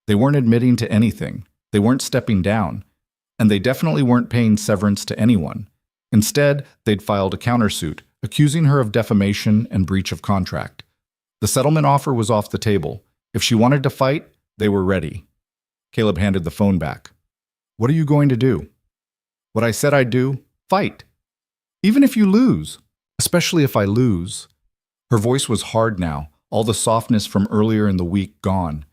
They weren't admitting to anything. They weren't stepping down. And they definitely weren't paying severance to anyone. Instead, they'd filed a countersuit, accusing her of defamation and breach of contract. The settlement offer was off the table. If she wanted to fight, they were ready. Caleb handed the phone back. "What are you going to do?" "What I said I'd do. Fight. Even if you lose. Especially if I lose." Her voice was hard now, all the softness from earlier in the week gone.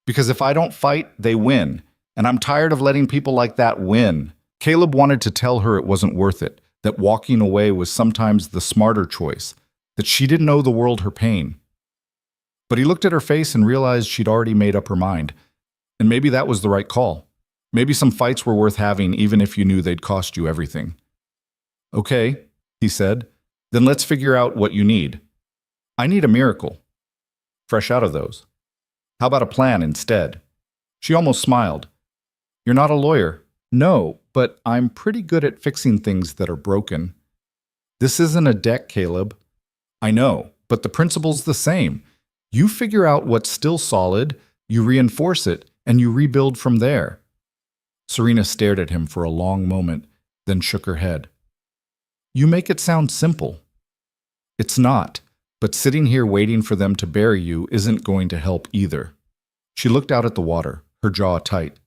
"Because if I don't fight, they win. And I'm tired of letting people like that win." Caleb wanted to tell her it wasn't worth it, that walking away was sometimes the smarter choice, that she didn't owe the world her pain. But he looked at her face and realized she'd already made up her mind. And maybe that was the right call. Maybe some fights were worth having even if you knew they'd cost you everything. "Okay," he said. Then let's figure out what you need. I need a miracle. Fresh out of those. How about a plan instead? She almost smiled. You're not a lawyer. No, but I'm pretty good at fixing things that are broken. This isn't a deck, Caleb. I know, but the principle's the same. You figure out what's still solid, you reinforce it, and you rebuild from there. Serena stared at him for a long moment, then shook her head. You make it sound simple. It's not, but sitting here waiting for them to bury you isn't going to help either. She looked out at the water, her jaw tight.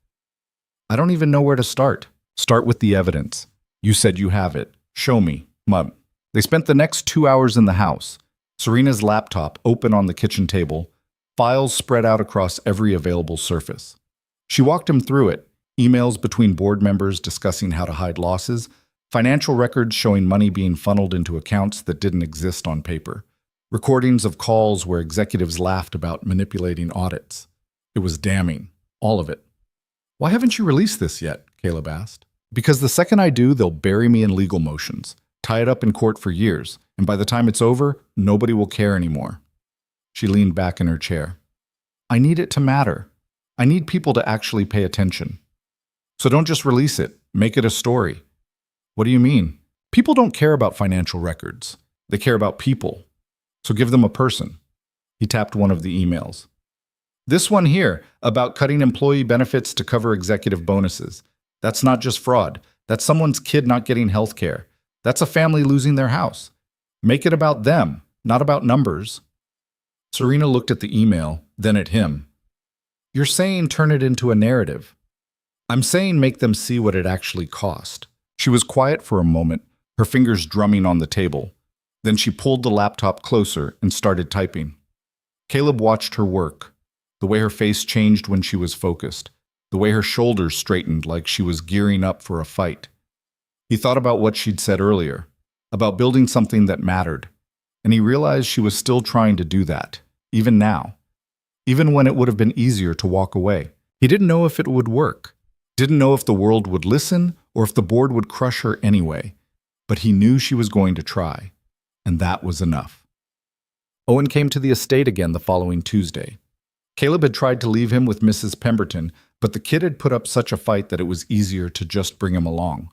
I don't even know where to start. Start with the evidence. You said you have it. Show me, Mum. They spent the next 2 hours in the house. Serena's laptop open on the kitchen table, files spread out across every available surface. She walked him through it, emails between board members discussing how to hide losses, financial records showing money being funneled into accounts that didn't exist on paper, recordings of calls where executives laughed about manipulating audits. It was damning, all of it. Why haven't you released this yet? Caleb asked. Because the second I do, they'll bury me in legal motions, tie it up in court for years, and by the time it's over, nobody will care anymore. She leaned back in her chair. I need it to matter. I need people to actually pay attention. So don't just release it. Make it a story. What do you mean? People don't care about financial records. They care about people. So give them a person. He tapped one of the emails. This one here, about cutting employee benefits to cover executive bonuses. That's not just fraud. That's someone's kid not getting health care. That's a family losing their house. Make it about them, not about numbers. Serena looked at the email, then at him. You're saying turn it into a narrative. I'm saying make them see what it actually cost. She was quiet for a moment, her fingers drumming on the table. Then she pulled the laptop closer and started typing. Caleb watched her work, the way her face changed when she was focused, the way her shoulders straightened like she was gearing up for a fight. He thought about what she'd said earlier, about building something that mattered, and he realized she was still trying to do that, even now, even when it would have been easier to walk away. He didn't know if it would work, didn't know if the world would listen or if the board would crush her anyway, but he knew she was going to try, and that was enough. Owen came to the estate again the following Tuesday. Caleb had tried to leave him with Mrs. Pemberton, but the kid had put up such a fight that it was easier to just bring him along.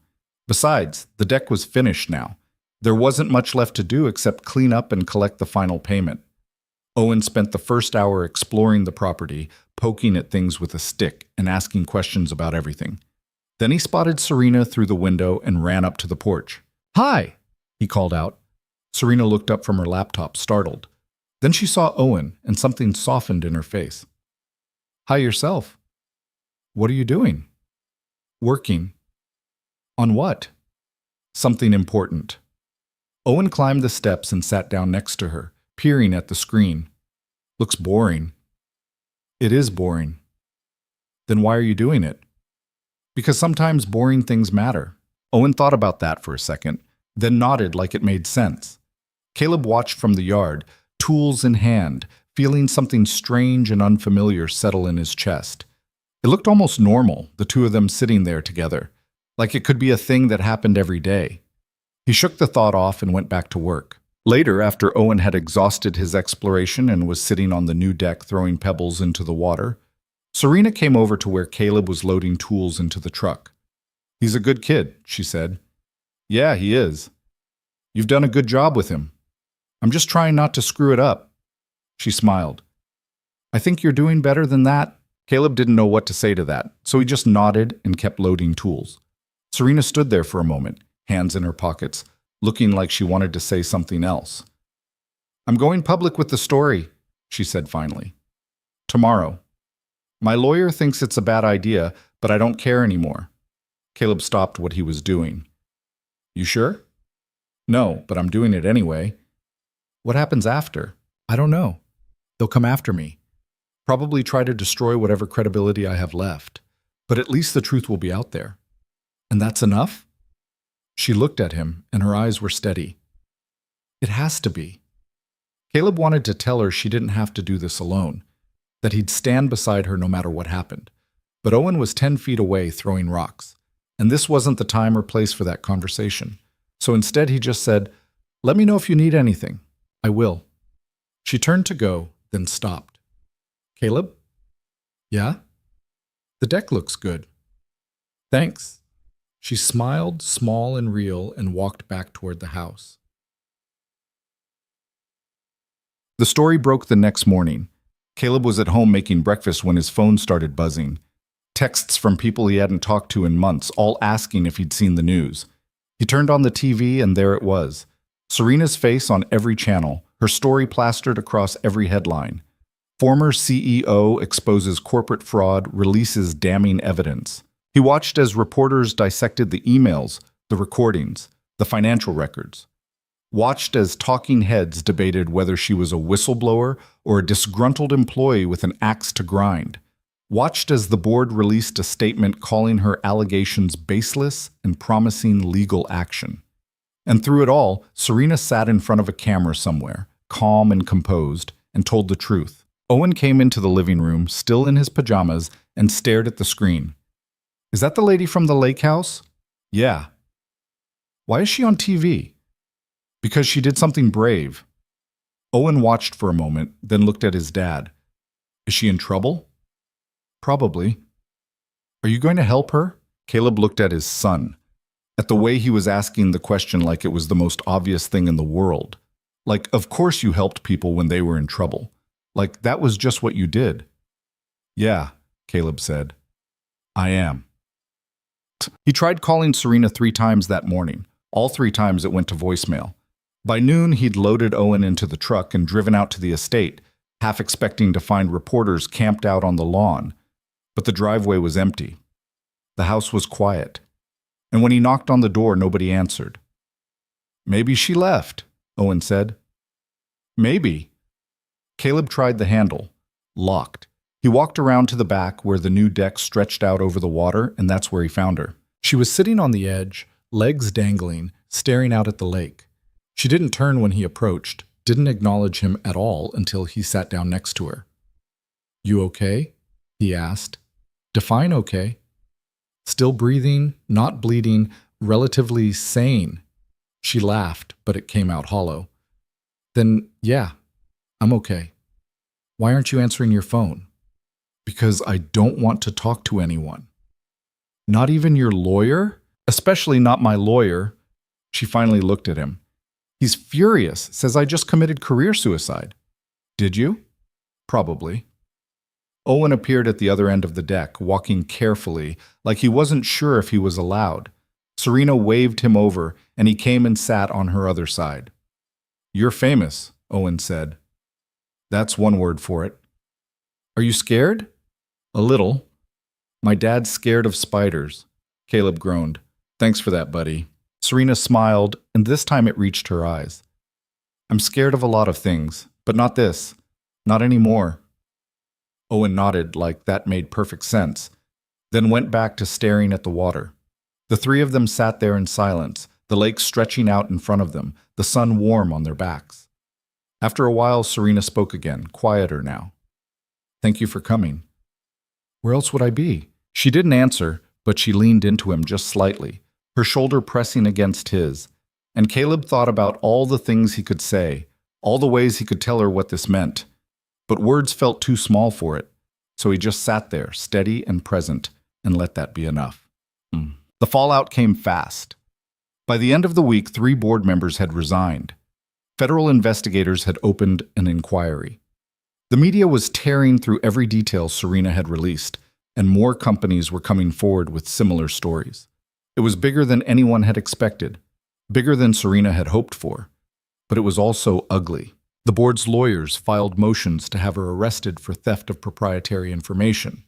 Besides, the deck was finished now. There wasn't much left to do except clean up and collect the final payment. Owen spent the first hour exploring the property, poking at things with a stick and asking questions about everything. Then he spotted Serena through the window and ran up to the porch. Hi, he called out. Serena looked up from her laptop, startled. Then she saw Owen, and something softened in her face. Hi yourself. What are you doing? Working. On what? Something important. Owen climbed the steps and sat down next to her, peering at the screen. Looks boring. It is boring. Then why are you doing it? Because sometimes boring things matter. Owen thought about that for a second, then nodded like it made sense. Caleb watched from the yard, tools in hand, feeling something strange and unfamiliar settle in his chest. It looked almost normal, the two of them sitting there together, like it could be a thing that happened every day. He shook the thought off and went back to work. Later, after Owen had exhausted his exploration and was sitting on the new deck throwing pebbles into the water, Serena came over to where Caleb was loading tools into the truck. He's a good kid, she said. Yeah, he is. You've done a good job with him. I'm just trying not to screw it up. She smiled. I think you're doing better than that. Caleb didn't know what to say to that, so he just nodded and kept loading tools. Serena stood there for a moment, hands in her pockets, looking like she wanted to say something else. I'm going public with the story, she said finally. Tomorrow. My lawyer thinks it's a bad idea, but I don't care anymore. Caleb stopped what he was doing. You sure? No, but I'm doing it anyway. What happens after? I don't know. They'll come after me. Probably try to destroy whatever credibility I have left. But at least the truth will be out there. And that's enough? She looked at him, and her eyes were steady. It has to be. Caleb wanted to tell her she didn't have to do this alone, that he'd stand beside her no matter what happened. But Owen was 10 feet away throwing rocks, and this wasn't the time or place for that conversation. So instead, he just said, "Let me know if you need anything." "I will." She turned to go, then stopped. "Caleb?" "Yeah?" "The deck looks good." "Thanks." She smiled, small and real, and walked back toward the house. The story broke the next morning. Caleb was at home making breakfast when his phone started buzzing. Texts from people he hadn't talked to in months, all asking if he'd seen the news. He turned on the TV, and there it was. Serena's face on every channel, her story plastered across every headline. Former CEO exposes corporate fraud, releases damning evidence. He watched as reporters dissected the emails, the recordings, the financial records. Watched as talking heads debated whether she was a whistleblower or a disgruntled employee with an axe to grind. Watched as the board released a statement calling her allegations baseless and promising legal action. And through it all, Serena sat in front of a camera somewhere, calm and composed, and told the truth. Owen came into the living room, still in his pajamas, and stared at the screen. "Is that the lady from the lake house?" "Yeah." "Why is she on TV?" "Because she did something brave." Owen watched for a moment, then looked at his dad. "Is she in trouble?" "Probably." "Are you going to help her?" Caleb looked at his son, at the way he was asking the question like it was the most obvious thing in the world. Like, of course you helped people when they were in trouble. Like, that was just what you did. "Yeah," Caleb said. "I am." He tried calling Serena 3 times that morning. All 3 times it went to voicemail. By noon, he'd loaded Owen into the truck and driven out to the estate, half expecting to find reporters camped out on the lawn. But the driveway was empty. The house was quiet. And when he knocked on the door, nobody answered. "Maybe she left," Owen said. "Maybe." Caleb tried the handle. Locked. He walked around to the back where the new deck stretched out over the water, and that's where he found her. She was sitting on the edge, legs dangling, staring out at the lake. She didn't turn when he approached, didn't acknowledge him at all until he sat down next to her. "You okay?" he asked. "Define okay." "Still breathing, not bleeding, relatively sane." She laughed, but it came out hollow. "Then, yeah, I'm okay." "Why aren't you answering your phone?" "Because I don't want to talk to anyone." "Not even your lawyer?" "Especially not my lawyer." She finally looked at him. "He's furious, says I just committed career suicide." "Did you?" "Probably." Owen appeared at the other end of the deck, walking carefully, like he wasn't sure if he was allowed. Serena waved him over, and he came and sat on her other side. "You're famous," Owen said. "That's one word for it." "Are you scared?" "A little." "My dad's scared of spiders." Caleb groaned. "Thanks for that, buddy." Serena smiled, and this time it reached her eyes. "I'm scared of a lot of things, but not this. Not anymore." Owen nodded like that made perfect sense, then went back to staring at the water. The 3 of them sat there in silence, the lake stretching out in front of them, the sun warm on their backs. After a while, Serena spoke again, quieter now. "Thank you for coming." "Where else would I be?" She didn't answer, but she leaned into him just slightly, her shoulder pressing against his. And Caleb thought about all the things he could say, all the ways he could tell her what this meant. But words felt too small for it, so he just sat there, steady and present, and let that be enough. The fallout came fast. By the end of the week, 3 board members had resigned. Federal investigators had opened an inquiry. The media was tearing through every detail Serena had released, and more companies were coming forward with similar stories. It was bigger than anyone had expected, bigger than Serena had hoped for, but it was also ugly. The board's lawyers filed motions to have her arrested for theft of proprietary information.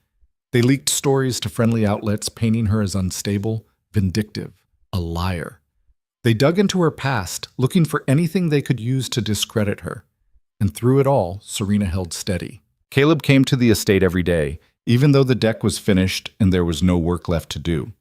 They leaked stories to friendly outlets painting her as unstable, vindictive, a liar. They dug into her past, looking for anything they could use to discredit her. And through it all, Serena held steady. Caleb came to the estate every day, even though the deck was finished and there was no work left to do.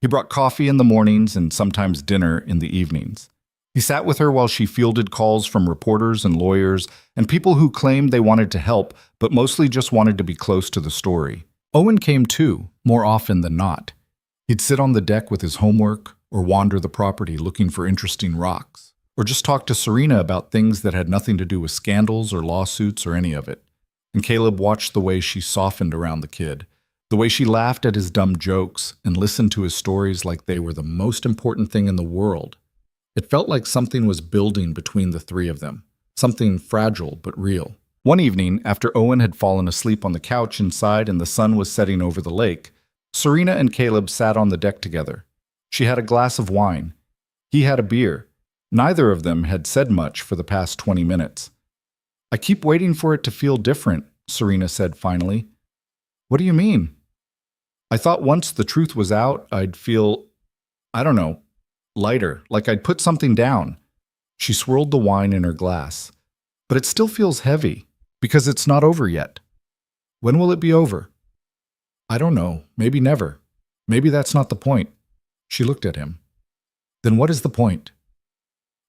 He brought coffee in the mornings and sometimes dinner in the evenings. He sat with her while she fielded calls from reporters and lawyers and people who claimed they wanted to help, but mostly just wanted to be close to the story. Owen came too, more often than not. He'd sit on the deck with his homework, or wander the property looking for interesting rocks, or just talk to Serena about things that had nothing to do with scandals or lawsuits or any of it. And Caleb watched the way she softened around the kid, the way she laughed at his dumb jokes and listened to his stories like they were the most important thing in the world. It felt like something was building between the three of them, something fragile but real. One evening, after Owen had fallen asleep on the couch inside and the sun was setting over the lake, Serena and Caleb sat on the deck together. She had a glass of wine. He had a beer. Neither of them had said much for the past 20 minutes. "I keep waiting for it to feel different," Serena said finally. "What do you mean?" "I thought once the truth was out, I'd feel, I don't know, lighter, like I'd put something down." She swirled the wine in her glass. "But it still feels heavy, because it's not over yet." "When will it be over?" "I don't know. Maybe never. Maybe that's not the point." She looked at him. "Then what is the point?"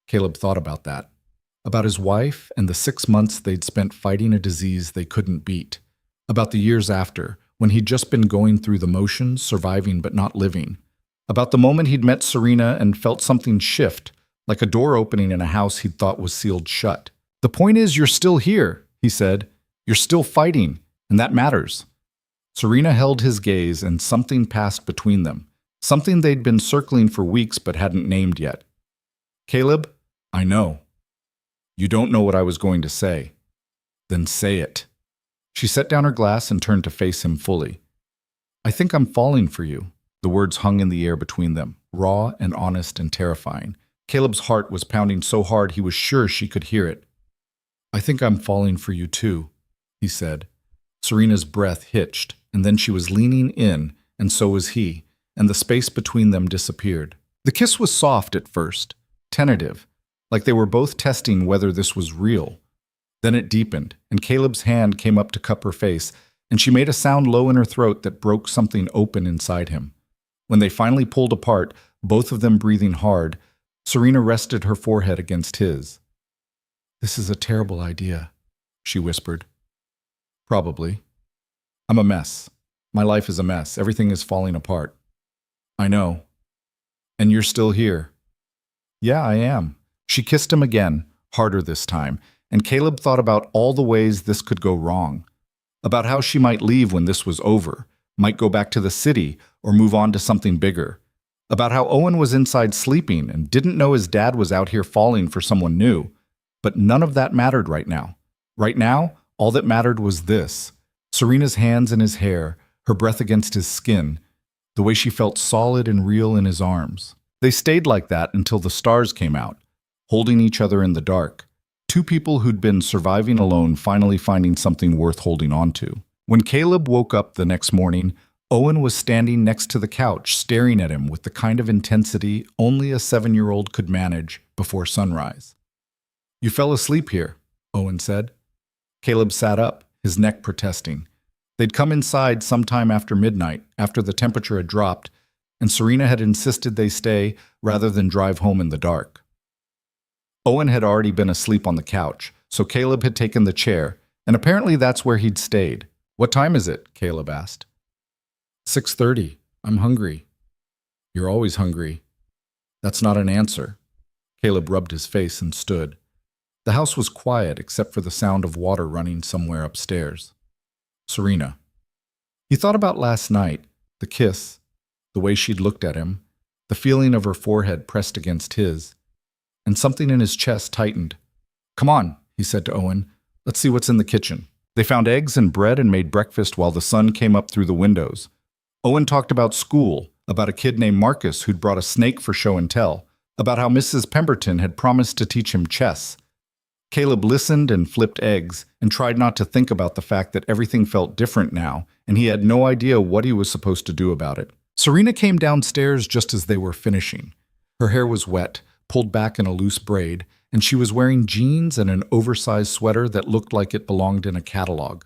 Caleb thought about that. About his wife and the 6 months they'd spent fighting a disease they couldn't beat. About the years after, when he'd just been going through the motions, surviving but not living. About the moment he'd met Serena and felt something shift, like a door opening in a house he'd thought was sealed shut. "The point is, you're still here," he said. "You're still fighting, and that matters." Serena held his gaze, and something passed between them. Something they'd been circling for weeks but hadn't named yet. "Caleb, I know. You don't know what I was going to say. Then say it." She set down her glass and turned to face him fully. "I think I'm falling for you." The words hung in the air between them, raw and honest and terrifying. Caleb's heart was pounding so hard he was sure she could hear it. "I think I'm falling for you too," he said. Serena's breath hitched, and then she was leaning in, and so was he, and the space between them disappeared. The kiss was soft at first, tentative, like they were both testing whether this was real. Then it deepened, and Caleb's hand came up to cup her face, and she made a sound low in her throat that broke something open inside him. When they finally pulled apart, both of them breathing hard, Serena rested her forehead against his. "This is a terrible idea," she whispered. "Probably. I'm a mess. My life is a mess. Everything is falling apart." "I know. And you're still here." "Yeah, I am." She kissed him again, harder this time, and Caleb thought about all the ways this could go wrong. About how she might leave when this was over, might go back to the city, or move on to something bigger. About how Owen was inside sleeping and didn't know his dad was out here falling for someone new. But none of that mattered right now. Right now, all that mattered was this: Serena's hands in his hair, her breath against his skin, the way she felt solid and real in his arms. They stayed like that until the stars came out, holding each other in the dark. Two people who'd been surviving alone finally finding something worth holding on to. When Caleb woke up the next morning, Owen was standing next to the couch, staring at him with the kind of intensity only a 7-year-old could manage before sunrise. "You fell asleep here," Owen said. Caleb sat up, his neck protesting. They'd come inside sometime after midnight, after the temperature had dropped, and Serena had insisted they stay rather than drive home in the dark. Owen had already been asleep on the couch, so Caleb had taken the chair, and apparently that's where he'd stayed. "What time is it?" Caleb asked. 6:30. I'm hungry." "You're always hungry." "That's not an answer." Caleb rubbed his face and stood. The house was quiet except for the sound of water running somewhere upstairs. Serena. He thought about last night, the kiss, the way she'd looked at him, the feeling of her forehead pressed against his, and something in his chest tightened. "Come on," he said to Owen. "Let's see what's in the kitchen." They found eggs and bread and made breakfast while the sun came up through the windows. Owen talked about school, about a kid named Marcus who'd brought a snake for show and tell, about how Mrs. Pemberton had promised to teach him chess. Caleb listened and flipped eggs and tried not to think about the fact that everything felt different now, and he had no idea what he was supposed to do about it. Serena came downstairs just as they were finishing. Her hair was wet, pulled back in a loose braid, and she was wearing jeans and an oversized sweater that looked like it belonged in a catalog.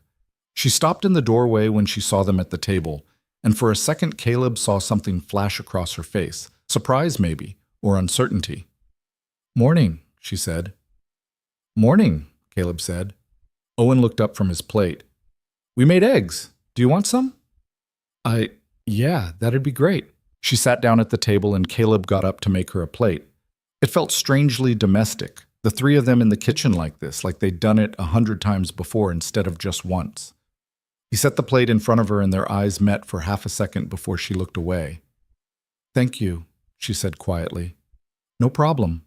She stopped in the doorway when she saw them at the table, and for a second Caleb saw something flash across her face, surprise maybe, or uncertainty. "Morning," she said. "Morning," Caleb said. Owen looked up from his plate. "We made eggs. Do you want some?" Yeah, that'd be great." She sat down at the table and Caleb got up to make her a plate. It felt strangely domestic, the three of them in the kitchen like this, like they'd done it 100 times before instead of just once. He set the plate in front of her and their eyes met for half a second before she looked away. "Thank you," she said quietly. "No problem."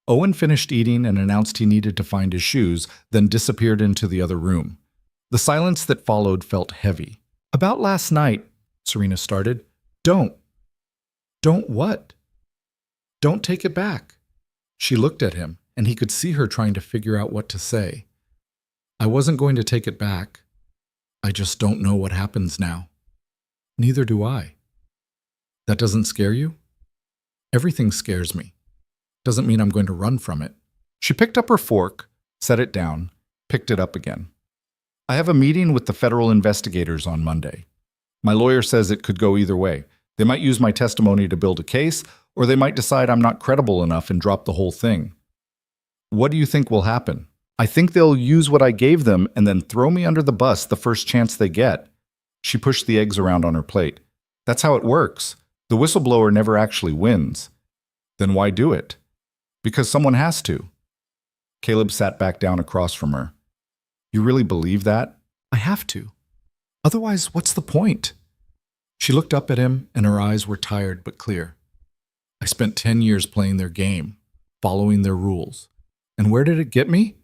Owen finished eating and announced he needed to find his shoes, then disappeared into the other room. The silence that followed felt heavy. "About last night," Serena started. Don't what? Don't take it back." She looked at him, and he could see her trying to figure out what to say. "I wasn't going to take it back. I just don't know what happens now." "Neither do I." "That doesn't scare you?" "Everything scares me. Doesn't mean I'm going to run from it." She picked up her fork, set it down, picked it up again. "I have a meeting with the federal investigators on Monday. My lawyer says it could go either way. They might use my testimony to build a case, or they might decide I'm not credible enough and drop the whole thing. What do you think will happen? I think they'll use what I gave them and then throw me under the bus the first chance they get." She pushed the eggs around on her plate. "That's how it works. The whistleblower never actually wins." "Then why do it?" "Because someone has to." Caleb sat back down across from her. "You really believe that?" "I have to. Otherwise, what's the point?" She looked up at him, and her eyes were tired but clear. "I spent 10 years playing their game, following their rules. And where did it get me?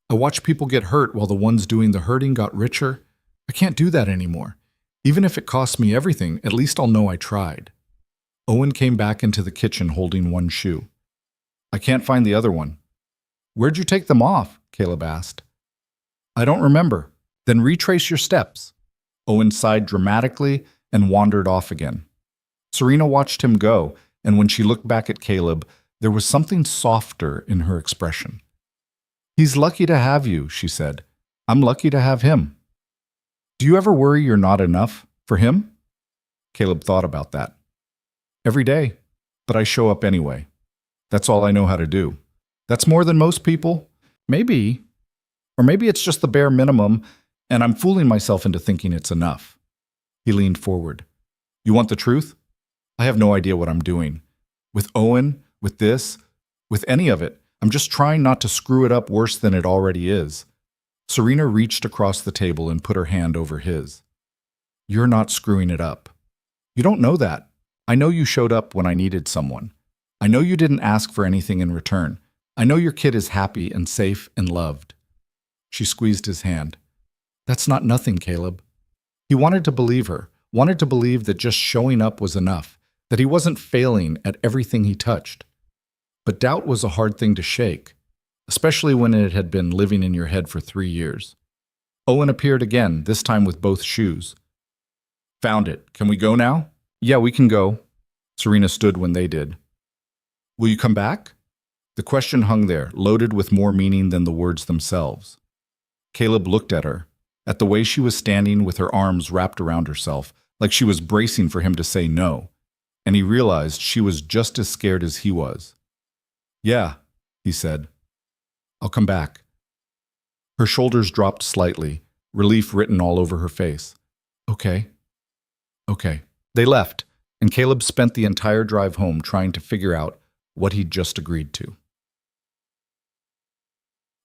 I watched people get hurt while the ones doing the hurting got richer. I can't do that anymore. Even if it costs me everything, at least I'll know I tried." Owen came back into the kitchen holding one shoe. "I can't find the other one." "Where'd you take them off?" Caleb asked. "I don't remember." "Then retrace your steps." Owen sighed dramatically and wandered off again. Serena watched him go, and when she looked back at Caleb, there was something softer in her expression. "He's lucky to have you," she said. "I'm lucky to have him." "Do you ever worry you're not enough for him?" Caleb thought about that. "Every day, but I show up anyway. That's all I know how to do. That's more than most people. Maybe. Or maybe it's just the bare minimum, and I'm fooling myself into thinking it's enough." He leaned forward. "You want the truth? I have no idea what I'm doing. With Owen, with this, with any of it, I'm just trying not to screw it up worse than it already is." Serena reached across the table and put her hand over his. "You're not screwing it up. You don't know that. I know you showed up when I needed someone. I know you didn't ask for anything in return. I know your kid is happy and safe and loved." She squeezed his hand. "That's not nothing, Caleb." He wanted to believe her, wanted to believe that just showing up was enough, that he wasn't failing at everything he touched. But doubt was a hard thing to shake, especially when it had been living in your head for 3 years. Owen appeared again, this time with both shoes. "Found it. Can we go now?" "Yeah, we can go." Serena stood when they did. "Will you come back?" The question hung there, loaded with more meaning than the words themselves. Caleb looked at her, at the way she was standing with her arms wrapped around herself, like she was bracing for him to say no, and he realized she was just as scared as he was. "Yeah," he said. "I'll come back." Her shoulders dropped slightly, relief written all over her face. "Okay. Okay." They left, and Caleb spent the entire drive home trying to figure out what he'd just agreed to.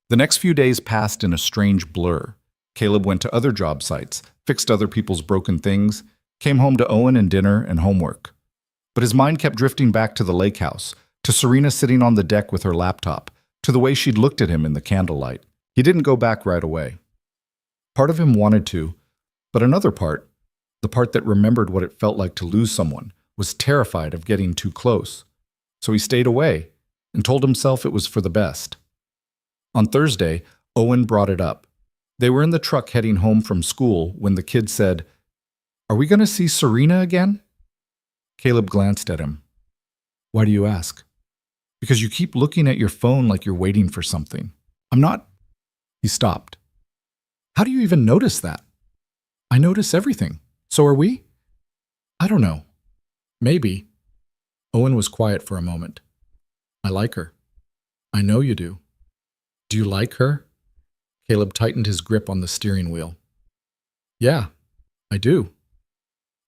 The next few days passed in a strange blur. Caleb went to other job sites, fixed other people's broken things, came home to Owen and dinner and homework. But his mind kept drifting back to the lake house, to Serena sitting on the deck with her laptop, to the way she'd looked at him in the candlelight. He didn't go back right away. Part of him wanted to, but another part, the part that remembered what it felt like to lose someone, was terrified of getting too close. So he stayed away and told himself it was for the best. On Thursday, Owen brought it up. They were in the truck heading home from school when the kid said, "Are we going to see Serena again?" Caleb glanced at him. "Why do you ask?" "Because you keep looking at your phone like you're waiting for something." "I'm not." He stopped. "How do you even notice that?" "I notice everything. So are we?" "I don't know. Maybe." Owen was quiet for a moment. "I like her." "I know you do." "Do you like her?" Caleb tightened his grip on the steering wheel. "Yeah, I do."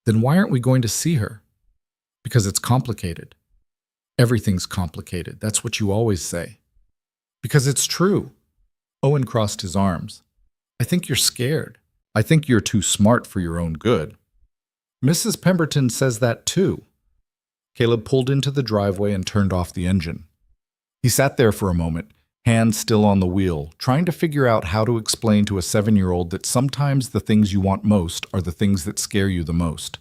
"Then why aren't we going to see her?" Because it's complicated. Everything's complicated. That's what you always say. Because it's true. Owen crossed his arms. I think you're scared. I think you're too smart for your own good. Mrs. Pemberton says that too. Caleb pulled into the driveway and turned off the engine. He sat there for a moment, hands still on the wheel, trying to figure out how to explain to a 7-year-old that sometimes the things you want most are the things that scare you the most.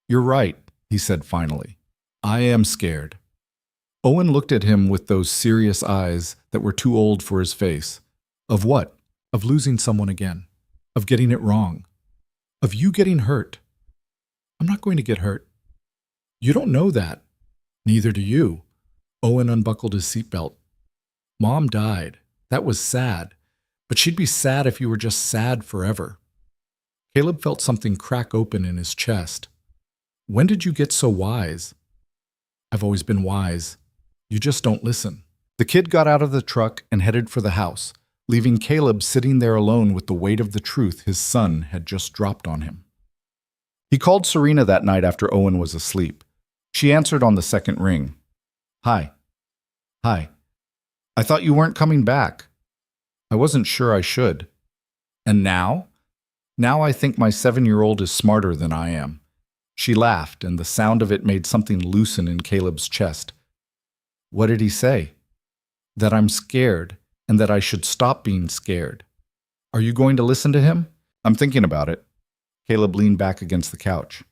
You're right, he said finally. I am scared. Owen looked at him with those serious eyes that were too old for his face. Of what? Of losing someone again. Of getting it wrong. Of you getting hurt. I'm not going to get hurt. You don't know that. Neither do you. Owen unbuckled his seatbelt. Mom died. That was sad. But she'd be sad if you were just sad forever. Caleb felt something crack open in his chest. When did you get so wise? I've always been wise. You just don't listen. The kid got out of the truck and headed for the house, leaving Caleb sitting there alone with the weight of the truth his son had just dropped on him. He called Serena that night after Owen was asleep. She answered on the second ring. Hi. Hi. I thought you weren't coming back. I wasn't sure I should. And now? Now I think my 7-year-old is smarter than I am. She laughed, and the sound of it made something loosen in Caleb's chest. What did he say? That I'm scared, and that I should stop being scared. Are you going to listen to him? I'm thinking about it. Caleb leaned back against the couch.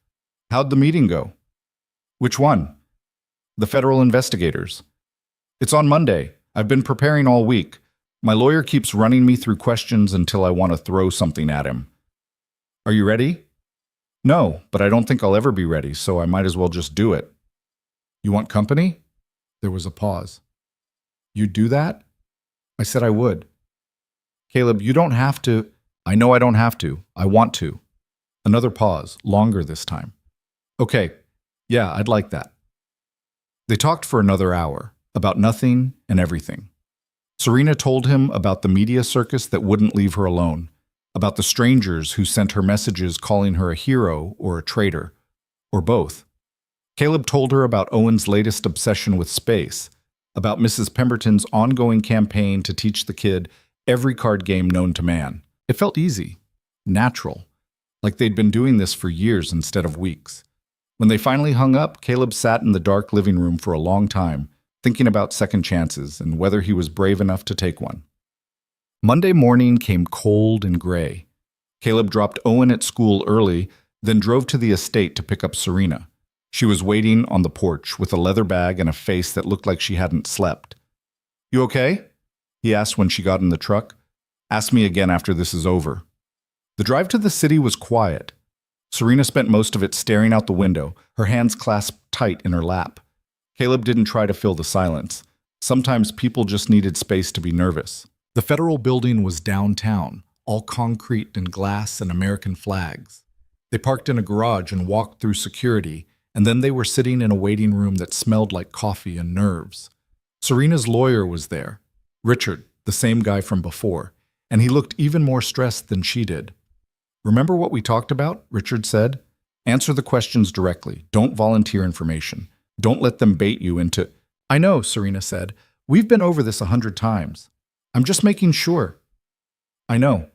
How'd the meeting go? Which one? The federal investigators. It's on Monday. I've been preparing all week. My lawyer keeps running me through questions until I want to throw something at him. Are you ready? No, but I don't think I'll ever be ready, so I might as well just do it. You want company? There was a pause. You'd do that? I said I would. Caleb, you don't have to. I know I don't have to. I want to. Another pause, longer this time. Okay, yeah, I'd like that. They talked for another hour, about nothing and everything. Serena told him about the media circus that wouldn't leave her alone, about the strangers who sent her messages calling her a hero or a traitor, or both. Caleb told her about Owen's latest obsession with space, about Mrs. Pemberton's ongoing campaign to teach the kid every card game known to man. It felt easy, natural, like they'd been doing this for years instead of weeks. When they finally hung up, Caleb sat in the dark living room for a long time, thinking about second chances and whether he was brave enough to take one. Monday morning came cold and gray. Caleb dropped Owen at school early, then drove to the estate to pick up Serena. She was waiting on the porch with a leather bag and a face that looked like she hadn't slept. You okay? He asked when she got in the truck. Ask me again after this is over. The drive to the city was quiet. Serena spent most of it staring out the window, her hands clasped tight in her lap. Caleb didn't try to fill the silence. Sometimes people just needed space to be nervous. The federal building was downtown, all concrete and glass and American flags. They parked in a garage and walked through security, and then they were sitting in a waiting room that smelled like coffee and nerves. Serena's lawyer was there, Richard, the same guy from before, and he looked even more stressed than she did. Remember what we talked about? Richard said. Answer the questions directly. Don't volunteer information. Don't let them bait you into... I know, Serena said. We've been over this 100 times. I'm just making sure. I know.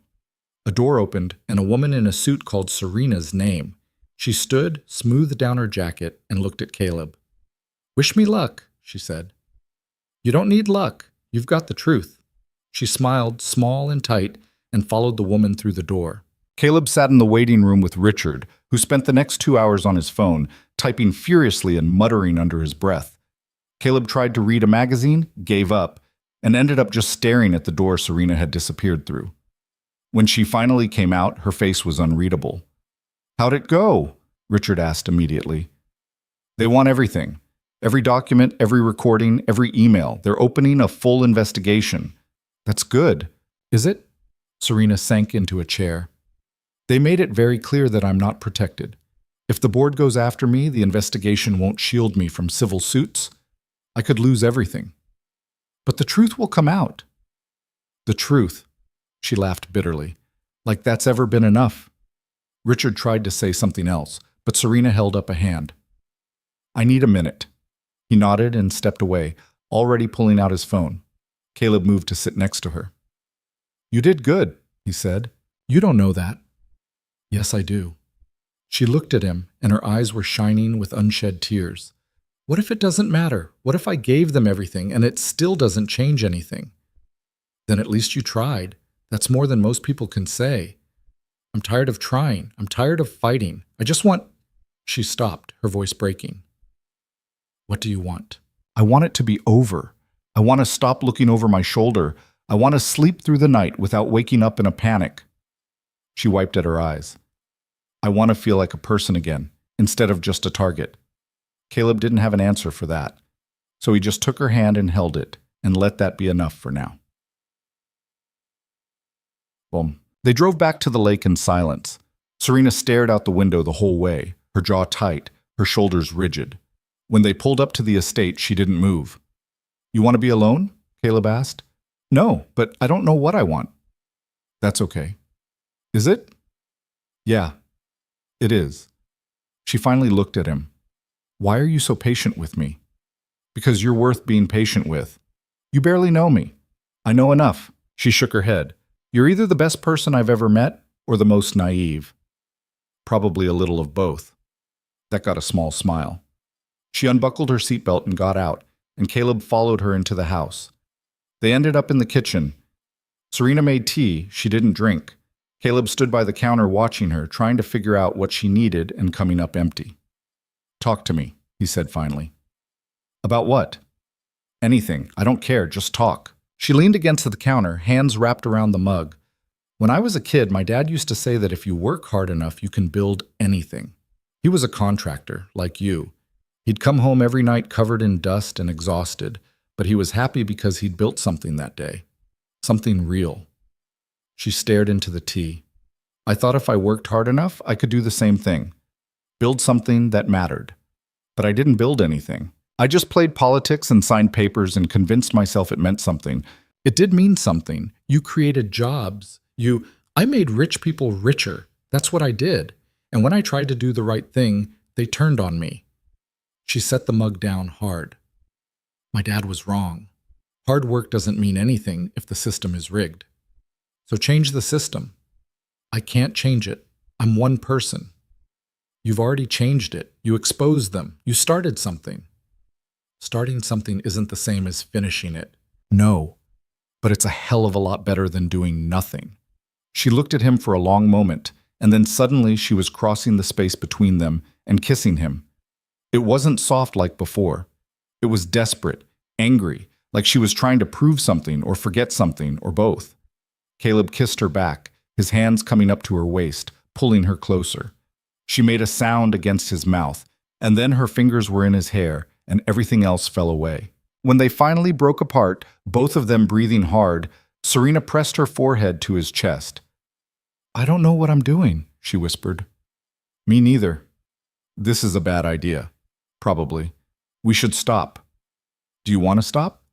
A door opened, and a woman in a suit called Serena's name. She stood, smoothed down her jacket, and looked at Caleb. Wish me luck, she said. You don't need luck. You've got the truth. She smiled, small and tight, and followed the woman through the door. Caleb sat in the waiting room with Richard, who spent the next 2 hours on his phone, typing furiously and muttering under his breath. Caleb tried to read a magazine, gave up, and ended up just staring at the door Serena had disappeared through. When she finally came out, her face was unreadable. How'd it go? Richard asked immediately. They want everything. Every document, every recording, every email. They're opening a full investigation. That's good. Is it? Serena sank into a chair. They made it very clear that I'm not protected. If the board goes after me, the investigation won't shield me from civil suits. I could lose everything. But the truth will come out. The truth. She laughed bitterly. Like that's ever been enough. Richard tried to say something else, but Serena held up a hand. I need a minute. He nodded and stepped away, already pulling out his phone. Caleb moved to sit next to her. You did good, he said. You don't know that. Yes, I do. She looked at him, and her eyes were shining with unshed tears. What if it doesn't matter? What if I gave them everything and it still doesn't change anything? Then at least you tried. That's more than most people can say. I'm tired of trying. I'm tired of fighting. I just want... She stopped, her voice breaking. What do you want? I want it to be over. I want to stop looking over my shoulder. I want to sleep through the night without waking up in a panic. She wiped at her eyes. I want to feel like a person again, instead of just a target. Caleb didn't have an answer for that, so he just took her hand and held it, and let that be enough for now. Boom. They drove back to the lake in silence. Serena stared out the window the whole way, her jaw tight, her shoulders rigid. When they pulled up to the estate, she didn't move. You want to be alone? Caleb asked. No, but I don't know what I want. That's okay. Is it? Yeah, it is. She finally looked at him. Why are you so patient with me? Because you're worth being patient with. You barely know me. I know enough. She shook her head. You're either the best person I've ever met or the most naive. Probably a little of both. That got a small smile. She unbuckled her seatbelt and got out, and Caleb followed her into the house. They ended up in the kitchen. Serena made tea she didn't drink. Caleb stood by the counter watching her, trying to figure out what she needed and coming up empty. Talk to me, he said finally. About what? Anything. I don't care. Just talk. She leaned against the counter, hands wrapped around the mug. When I was a kid, my dad used to say that if you work hard enough, you can build anything. He was a contractor, like you. He'd come home every night covered in dust and exhausted, but he was happy because he'd built something that day. Something real. She stared into the tea. I thought if I worked hard enough, I could do the same thing. Build something that mattered. But I didn't build anything. I just played politics and signed papers and convinced myself it meant something. It did mean something. You created jobs. I made rich people richer. That's what I did. And when I tried to do the right thing, they turned on me. She set the mug down hard. My dad was wrong. Hard work doesn't mean anything if the system is rigged. So change the system. I can't change it. I'm one person. You've already changed it. You exposed them. You started something. Starting something isn't the same as finishing it. No, but it's a hell of a lot better than doing nothing. She looked at him for a long moment, and then suddenly she was crossing the space between them and kissing him. It wasn't soft like before. It was desperate, angry, like she was trying to prove something or forget something or both. Caleb kissed her back, his hands coming up to her waist, pulling her closer. She made a sound against his mouth, and then her fingers were in his hair, and everything else fell away. When they finally broke apart, both of them breathing hard, Serena pressed her forehead to his chest. I don't know what I'm doing, she whispered. Me neither. This is a bad idea. Probably. We should stop. Do you want to stop?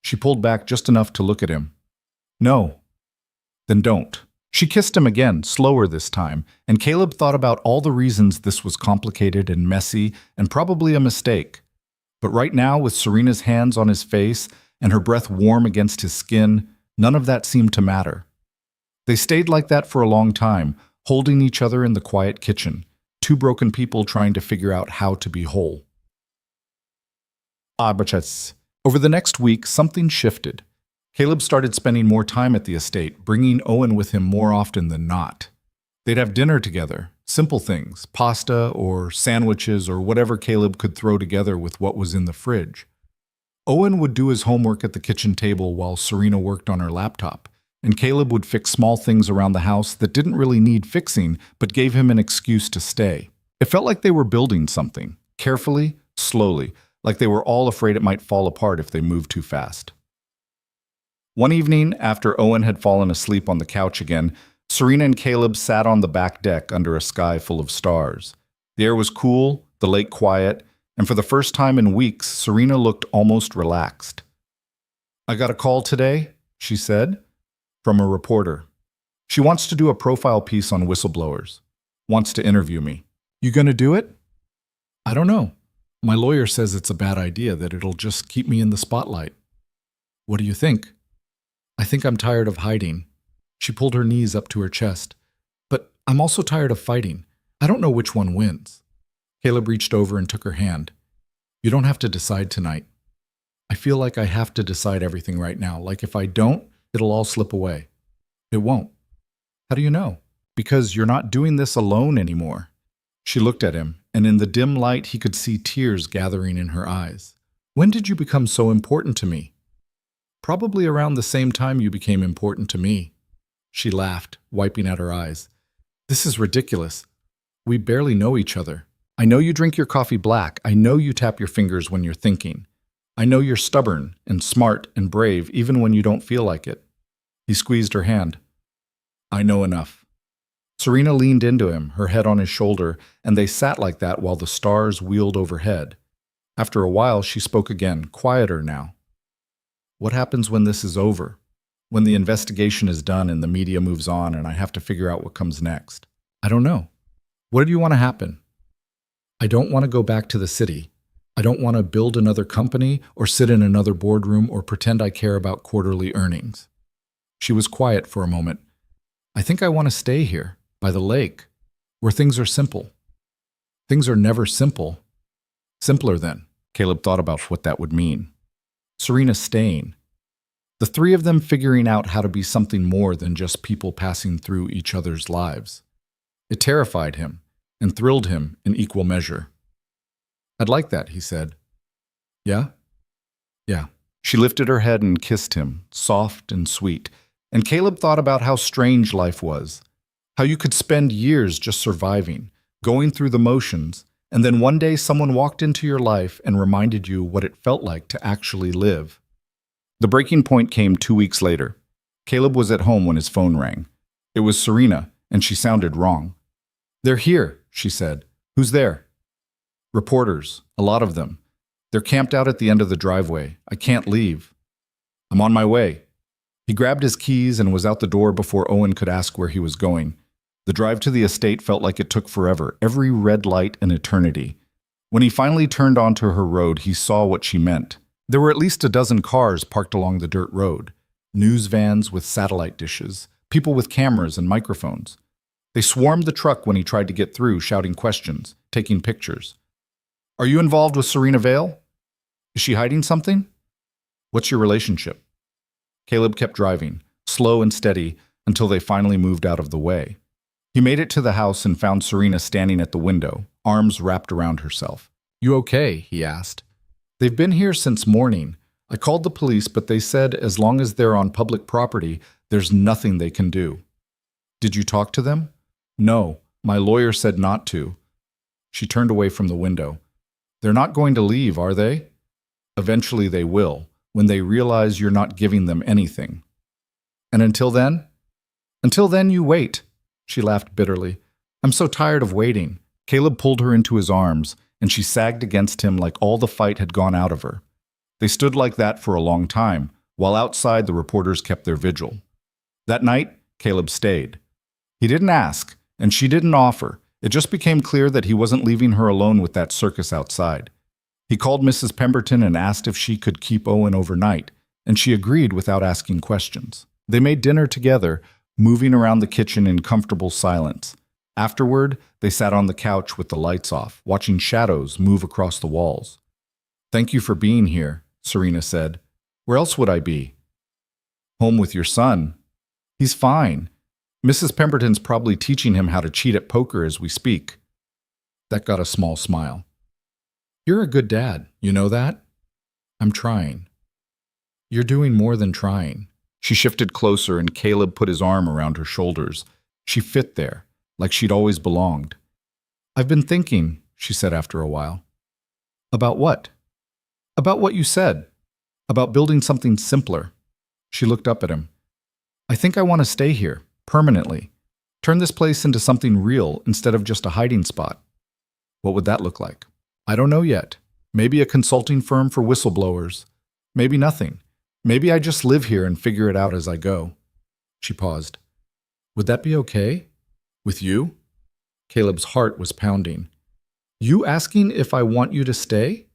She pulled back just enough to look at him. No. Then don't. She kissed him again, slower this time, and Caleb thought about all the reasons this was complicated and messy and probably a mistake. But right now, with Serena's hands on his face and her breath warm against his skin, none of that seemed to matter. They stayed like that for a long time, holding each other in the quiet kitchen, two broken people trying to figure out how to be whole. Over the next week, something shifted. Caleb started spending more time at the estate, bringing Owen with him more often than not. They'd have dinner together, simple things, pasta or sandwiches or whatever Caleb could throw together with what was in the fridge. Owen would do his homework at the kitchen table while Serena worked on her laptop, and Caleb would fix small things around the house that didn't really need fixing but gave him an excuse to stay. It felt like they were building something, carefully, slowly, like they were all afraid it might fall apart if they moved too fast. One evening, after Owen had fallen asleep on the couch again, Serena and Caleb sat on the back deck under a sky full of stars. The air was cool, the lake quiet, and for the first time in weeks, Serena looked almost relaxed. I got a call today, she said, from a reporter. She wants to do a profile piece on whistleblowers. Wants to interview me. You gonna do it? I don't know. My lawyer says it's a bad idea, that it'll just keep me in the spotlight. What do you think? I think I'm tired of hiding. She pulled her knees up to her chest. But I'm also tired of fighting. I don't know which one wins. Caleb reached over and took her hand. You don't have to decide tonight. I feel like I have to decide everything right now. Like if I don't, it'll all slip away. It won't. How do you know? Because you're not doing this alone anymore. She looked at him, and in the dim light he could see tears gathering in her eyes. When did you become so important to me? Probably around the same time you became important to me. She laughed, wiping at her eyes. This is ridiculous. We barely know each other. I know you drink your coffee black. I know you tap your fingers when you're thinking. I know you're stubborn and smart and brave even when you don't feel like it. He squeezed her hand. I know enough. Serena leaned into him, her head on his shoulder, and they sat like that while the stars wheeled overhead. After a while, she spoke again, quieter now. What happens when this is over? When the investigation is done and the media moves on and I have to figure out what comes next? I don't know. What do you want to happen? I don't want to go back to the city. I don't want to build another company or sit in another boardroom or pretend I care about quarterly earnings. She was quiet for a moment. I think I want to stay here, by the lake, where things are simple. Things are never simple. Simpler then. Caleb thought about what that would mean. Serena staying. The three of them figuring out how to be something more than just people passing through each other's lives. It terrified him and thrilled him in equal measure. I'd like that, he said. Yeah? Yeah. She lifted her head and kissed him, soft and sweet, and Caleb thought about how strange life was, how you could spend years just surviving, going through the motions, and then one day someone walked into your life and reminded you what it felt like to actually live. The breaking point came 2 weeks later. Caleb was at home when his phone rang. It was Serena, and she sounded wrong. They're here, she said. Who's there? Reporters, a lot of them. They're camped out at the end of the driveway. I can't leave. I'm on my way. He grabbed his keys and was out the door before Owen could ask where he was going. The drive to the estate felt like it took forever, every red light an eternity. When he finally turned onto her road, he saw what she meant. There were at least a dozen cars parked along the dirt road, news vans with satellite dishes, people with cameras and microphones. They swarmed the truck when he tried to get through, shouting questions, taking pictures. Are you involved with Serena Vale? Is she hiding something? What's your relationship? Caleb kept driving, slow and steady, until they finally moved out of the way. He made it to the house and found Serena standing at the window, arms wrapped around herself. You okay? He asked. They've been here since morning. I called the police, but they said as long as they're on public property, there's nothing they can do. Did you talk to them? No, my lawyer said not to. She turned away from the window. They're not going to leave, are they? Eventually they will, when they realize you're not giving them anything. And until then? Until then, you wait. She laughed bitterly. I'm so tired of waiting. Caleb pulled her into his arms, and she sagged against him like all the fight had gone out of her. They stood like that for a long time, while outside the reporters kept their vigil. That night, Caleb stayed. He didn't ask, and she didn't offer. It just became clear that he wasn't leaving her alone with that circus outside. He called Mrs. Pemberton and asked if she could keep Owen overnight, and she agreed without asking questions. They made dinner together, moving around the kitchen in comfortable silence. Afterward, they sat on the couch with the lights off, watching shadows move across the walls. Thank you for being here, Serena said. Where else would I be? Home with your son. He's fine. Mrs. Pemberton's probably teaching him how to cheat at poker as we speak. That got a small smile. You're a good dad, you know that? I'm trying. You're doing more than trying. She shifted closer and Caleb put his arm around her shoulders. She fit there, like she'd always belonged. I've been thinking, she said after a while. About what? About what you said. About building something simpler. She looked up at him. I think I want to stay here, permanently. Turn this place into something real instead of just a hiding spot. What would that look like? I don't know yet. Maybe a consulting firm for whistleblowers. Maybe nothing. Maybe I just live here and figure it out as I go. She paused. Would that be okay? With you? Caleb's heart was pounding. You asking if I want you to stay?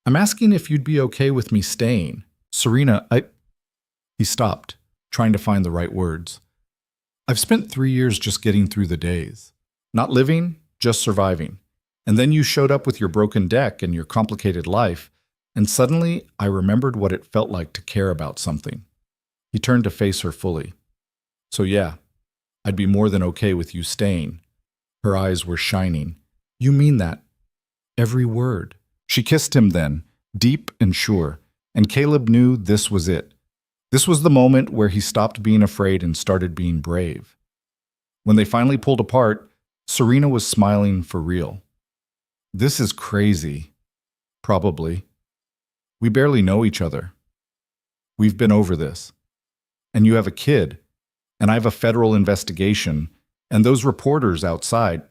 I'm asking if you'd be okay with me staying. Serena, He stopped, trying to find the right words. I've spent 3 years just getting through the days. Not living, just surviving. And then you showed up with your broken deck and your complicated life, and suddenly I remembered what it felt like to care about something. He turned to face her fully. So yeah, I'd be more than okay with you staying. Her eyes were shining. You mean that? Every word. She kissed him then, deep and sure, and Caleb knew this was it. This was the moment where he stopped being afraid and started being brave. When they finally pulled apart, Serena was smiling for real. This is crazy. Probably. We barely know each other. We've been over this. And you have a kid, and I have a federal investigation, and those reporters outside,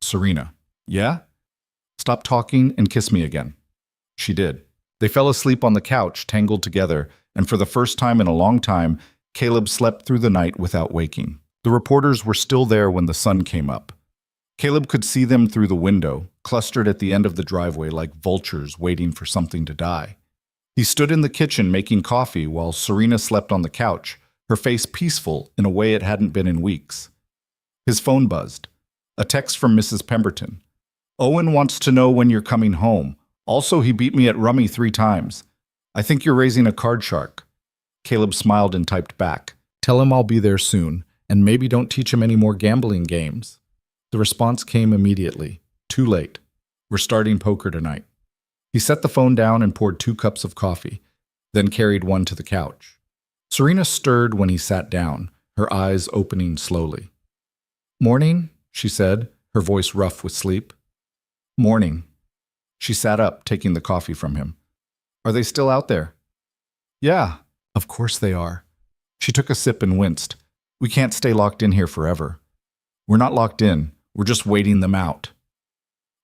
Serena. Yeah? Stop talking and kiss me again. She did. They fell asleep on the couch, tangled together, and for the first time in a long time, Caleb slept through the night without waking. The reporters were still there when the sun came up. Caleb could see them through the window, clustered at the end of the driveway like vultures waiting for something to die. He stood in the kitchen making coffee while Serena slept on the couch, her face peaceful in a way it hadn't been in weeks. His phone buzzed. A text from Mrs. Pemberton. Owen wants to know when you're coming home. Also, he beat me at rummy 3 times. I think you're raising a card shark. Caleb smiled and typed back. Tell him I'll be there soon, and maybe don't teach him any more gambling games. The response came immediately. Too late. We're starting poker tonight. He set the phone down and poured 2 cups of coffee, then carried one to the couch. Serena stirred when he sat down, her eyes opening slowly. Morning, she said, her voice rough with sleep. Morning. She sat up, taking the coffee from him. Are they still out there? Yeah, of course they are. She took a sip and winced. We can't stay locked in here forever. We're not locked in. We're just waiting them out.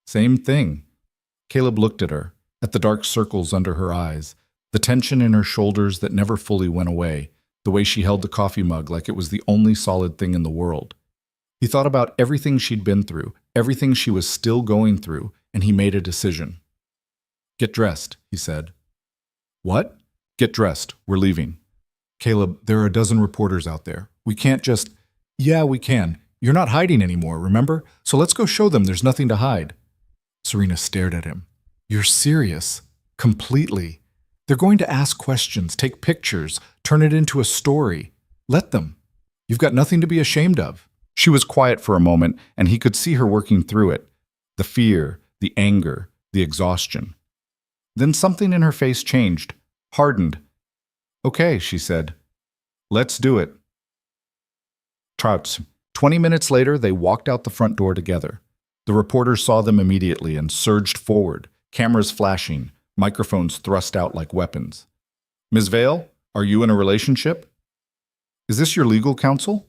Same thing. Caleb looked at her, at the dark circles under her eyes, the tension in her shoulders that never fully went away, the way she held the coffee mug like it was the only solid thing in the world. He thought about everything she'd been through, everything she was still going through, and he made a decision. Get dressed, he said. What? Get dressed. We're leaving. Caleb, there are a dozen reporters out there. We can't just... Yeah, we can. You're not hiding anymore, remember? So let's go show them there's nothing to hide. Serena stared at him. You're serious? Completely. They're going to ask questions, take pictures, turn it into a story. Let them. You've got nothing to be ashamed of. She was quiet for a moment, and he could see her working through it. The fear, the anger, the exhaustion. Then something in her face changed, hardened. Okay, she said. Let's do it. Trouts. 20 minutes later, they walked out the front door together. The reporters saw them immediately and surged forward, cameras flashing, microphones thrust out like weapons. Ms. Vale, are you in a relationship? Is this your legal counsel?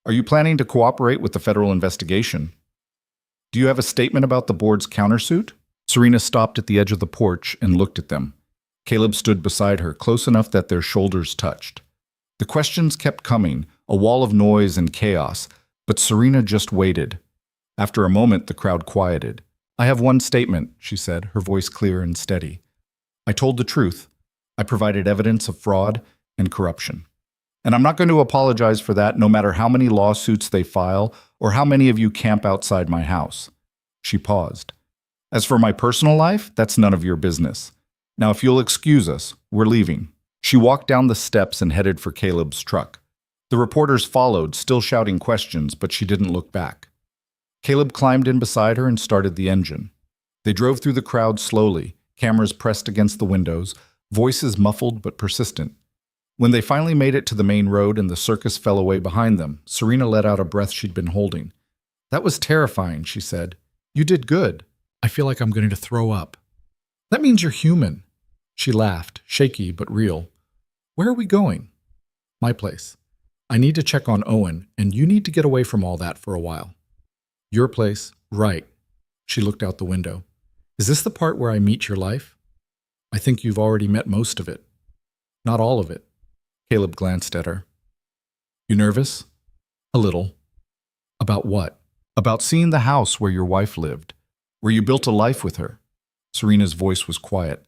Are you planning to cooperate with the federal investigation? Do you have a statement about the board's countersuit? Serena stopped at the edge of the porch and looked at them. Caleb stood beside her, close enough that their shoulders touched. The questions kept coming, a wall of noise and chaos, but Serena just waited. After a moment, the crowd quieted. I have one statement, she said, her voice clear and steady. I told the truth. I provided evidence of fraud and corruption. And I'm not going to apologize for that, no matter how many lawsuits they file or how many of you camp outside my house. She paused. As for my personal life, that's none of your business. Now, if you'll excuse us, we're leaving. She walked down the steps and headed for Caleb's truck. The reporters followed, still shouting questions, but she didn't look back. Caleb climbed in beside her and started the engine. They drove through the crowd slowly, cameras pressed against the windows, voices muffled but persistent. When they finally made it to the main road and the circus fell away behind them, Serena let out a breath she'd been holding. That was terrifying, she said. You did good. I feel like I'm going to throw up. That means you're human. She laughed, shaky but real. Where are we going? My place. I need to check on Owen, and you need to get away from all that for a while. Your place, right. She looked out the window. Is this the part where I meet your life? I think you've already met most of it. Not all of it. Caleb glanced at her. You nervous? A little. About what? About seeing the house where your wife lived. where you built a life with her. Serena's voice was quiet.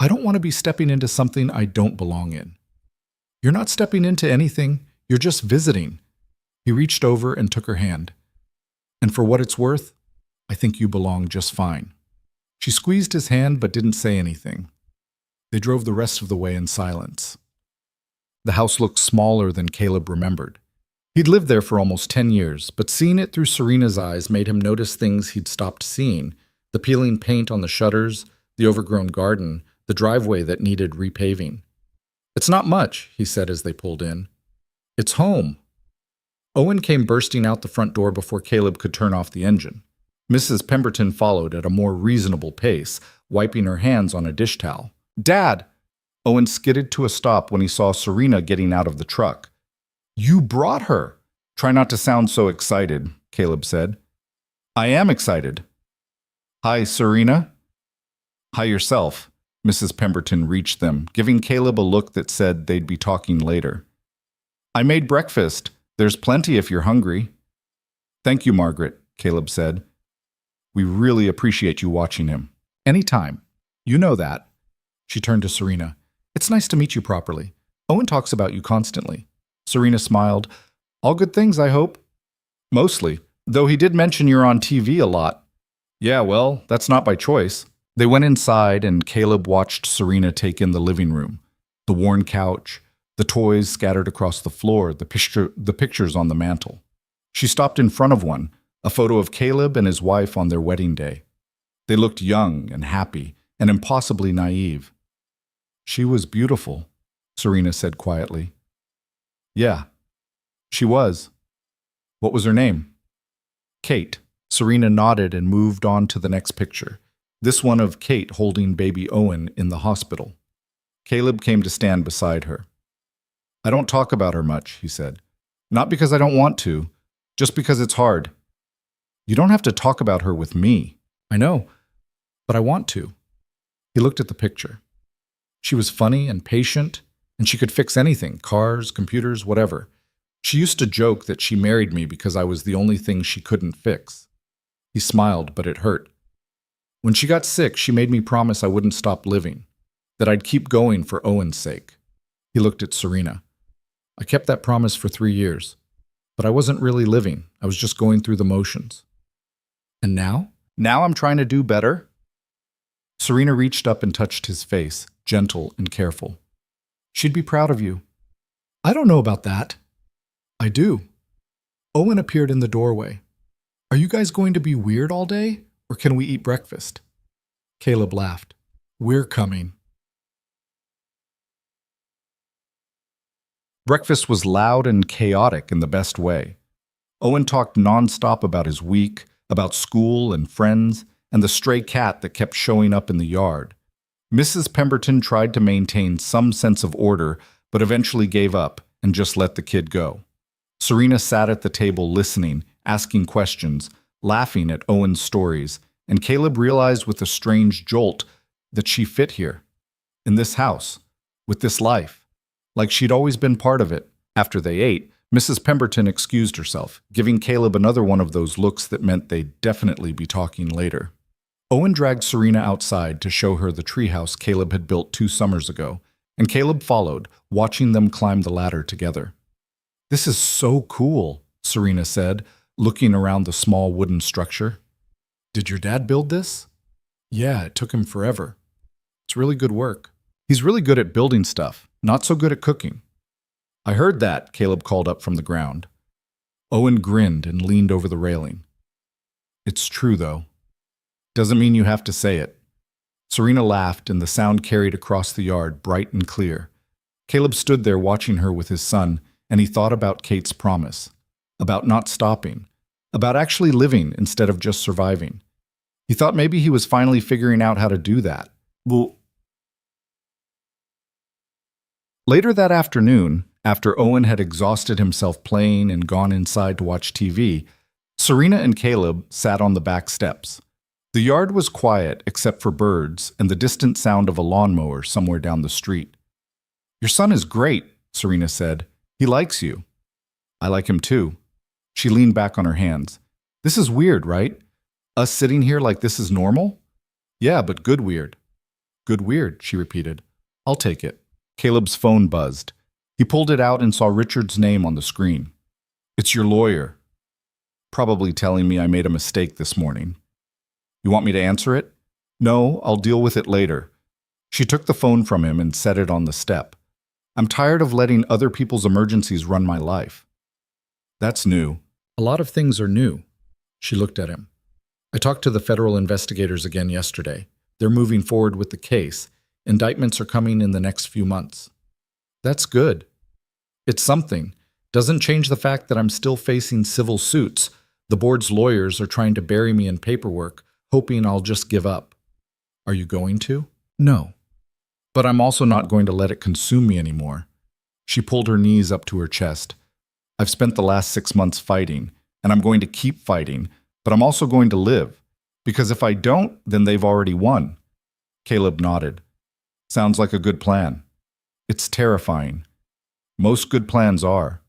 I don't want to be stepping into something I don't belong in. You're not stepping into anything, you're just visiting. He reached over and took her hand. And for what it's worth, I think you belong just fine. She squeezed his hand but didn't say anything. They drove the rest of the way in silence. The house looked smaller than Caleb remembered. He'd lived there for almost 10 years, but seeing it through Serena's eyes made him notice things he'd stopped seeing: the peeling paint on the shutters, the overgrown garden, the driveway that needed repaving. It's not much, he said as they pulled in. It's home. Owen came bursting out the front door before Caleb could turn off the engine. Mrs. Pemberton followed at a more reasonable pace, wiping her hands on a dish towel. Dad! Owen skidded to a stop when he saw Serena getting out of the truck. You brought her! Try not to sound so excited, Caleb said. I am excited. Hi, Serena. Hi yourself. Mrs. Pemberton reached them, giving Caleb a look that said they'd be talking later. I made breakfast. There's plenty if you're hungry. Thank you, Margaret, Caleb said. We really appreciate you watching him. Anytime. You know that. She turned to Serena. It's nice to meet you properly. Owen talks about you constantly. Serena smiled. All good things, I hope. Mostly, though he did mention you're on TV a lot. Yeah, well, that's not by choice. They went inside and Caleb watched Serena take in the living room. The worn couch, the toys scattered across the floor, the pictures on the mantel. She stopped in front of one, a photo of Caleb and his wife on their wedding day. They looked young and happy and impossibly naive. She was beautiful, Serena said quietly. Yeah, she was. What was her name? Kate. Serena nodded and moved on to the next picture, this one of Kate holding baby Owen in the hospital. Caleb came to stand beside her. I don't talk about her much, he said. Not because I don't want to, just because it's hard. You don't have to talk about her with me. I know, but I want to. He looked at the picture. She was funny and patient, and she could fix anything, cars, computers, whatever. She used to joke that she married me because I was the only thing she couldn't fix. He smiled, but it hurt. When she got sick, she made me promise I wouldn't stop living, that I'd keep going for Owen's sake. He looked at Serena. I kept that promise for 3 years, but I wasn't really living. I was just going through the motions. And now? Now I'm trying to do better. Serena reached up and touched his face, gentle and careful. She'd be proud of you. I don't know about that. I do. Owen appeared in the doorway. Are you guys going to be weird all day, or can we eat breakfast? Caleb laughed. We're coming. Breakfast was loud and chaotic in the best way. Owen talked nonstop about his week, about school and friends, and the stray cat that kept showing up in the yard. Mrs. Pemberton tried to maintain some sense of order, but eventually gave up and just let the kid go. Serena sat at the table listening, asking questions, laughing at Owen's stories, and Caleb realized with a strange jolt that she fit here, in this house, with this life, like she'd always been part of it. After they ate, Mrs. Pemberton excused herself, giving Caleb another one of those looks that meant they'd definitely be talking later. Owen dragged Serena outside to show her the treehouse Caleb had built 2 summers ago, and Caleb followed, watching them climb the ladder together. This is so cool, Serena said, looking around the small wooden structure. Did your dad build this? Yeah, it took him forever. It's really good work. He's really good at building stuff, not so good at cooking. I heard that, Caleb called up from the ground. Owen grinned and leaned over the railing. It's true, though. Doesn't mean you have to say it. Serena laughed, and the sound carried across the yard, bright and clear. Caleb stood there watching her with his son, and he thought about Kate's promise, about not stopping, about actually living instead of just surviving. He thought maybe he was finally figuring out how to do that. Later that afternoon, after Owen had exhausted himself playing and gone inside to watch TV, Serena and Caleb sat on the back steps. The yard was quiet except for birds and the distant sound of a lawnmower somewhere down the street. Your son is great, Serena said. He likes you. I like him too. She leaned back on her hands. This is weird, right? Us sitting here like this is normal? Yeah, but good weird. Good weird, she repeated. I'll take it. Caleb's phone buzzed. He pulled it out and saw Richard's name on the screen. It's your lawyer. Probably telling me I made a mistake this morning. You want me to answer it? No, I'll deal with it later. She took the phone from him and set it on the step. I'm tired of letting other people's emergencies run my life. That's new. A lot of things are new. She looked at him. I talked to the federal investigators again yesterday. They're moving forward with the case. Indictments are coming in the next few months. That's good. It's something. Doesn't change the fact that I'm still facing civil suits. The board's lawyers are trying to bury me in paperwork, hoping I'll just give up. Are you going to? No. But I'm also not going to let it consume me anymore. She pulled her knees up to her chest. I've spent the last 6 months fighting, and I'm going to keep fighting, but I'm also going to live. Because if I don't, then they've already won. Caleb nodded. Sounds like a good plan. It's terrifying. Most good plans are.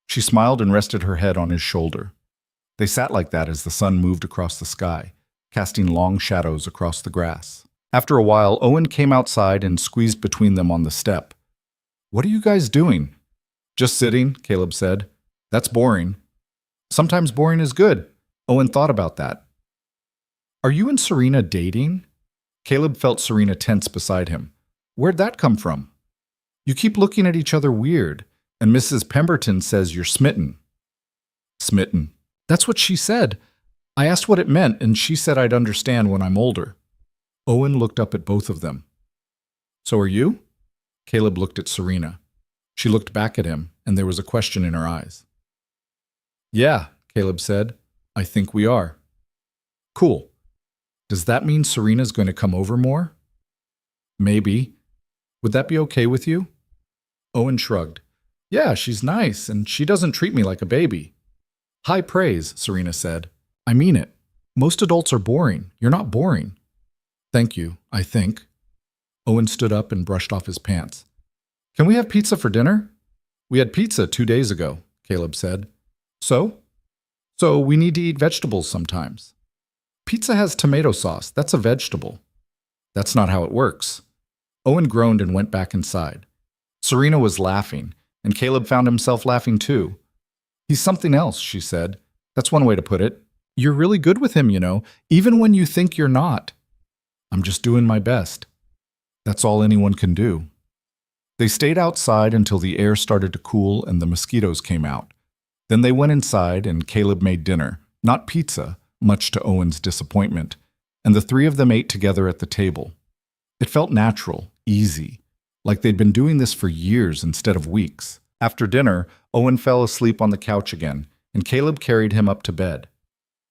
She smiled and rested her head on his shoulder. They sat like that as the sun moved across the sky, casting long shadows across the grass. After a while, Owen came outside and squeezed between them on the step. What are you guys doing? Just sitting, Caleb said. That's boring. Sometimes boring is good. Owen thought about that. Are you and Serena dating? Caleb felt Serena tense beside him. Where'd that come from? You keep looking at each other weird, and Mrs. Pemberton says you're smitten. Smitten. That's what she said. I asked what it meant, and she said I'd understand when I'm older. Owen looked up at both of them. So are you? Caleb looked at Serena. She looked back at him, and there was a question in her eyes. Yeah, Caleb said. I think we are. Cool. Does that mean Serena's going to come over more? Maybe. Would that be okay with you? Owen shrugged. Yeah, she's nice, and she doesn't treat me like a baby. High praise, Serena said. I mean it. Most adults are boring. You're not boring. Thank you, I think. Owen stood up and brushed off his pants. Can we have pizza for dinner? We had pizza 2 days ago, Caleb said. So? So we need to eat vegetables sometimes. Pizza has tomato sauce. That's a vegetable. That's not how it works. Owen groaned and went back inside. Serena was laughing, and Caleb found himself laughing too. He's something else, she said. That's one way to put it. You're really good with him, you know, even when you think you're not. I'm just doing my best. That's all anyone can do. They stayed outside until the air started to cool and the mosquitoes came out. Then they went inside and Caleb made dinner, not pizza, much to Owen's disappointment, and the three of them ate together at the table. It felt natural, easy, like they'd been doing this for years instead of weeks. After dinner, Owen fell asleep on the couch again, and Caleb carried him up to bed.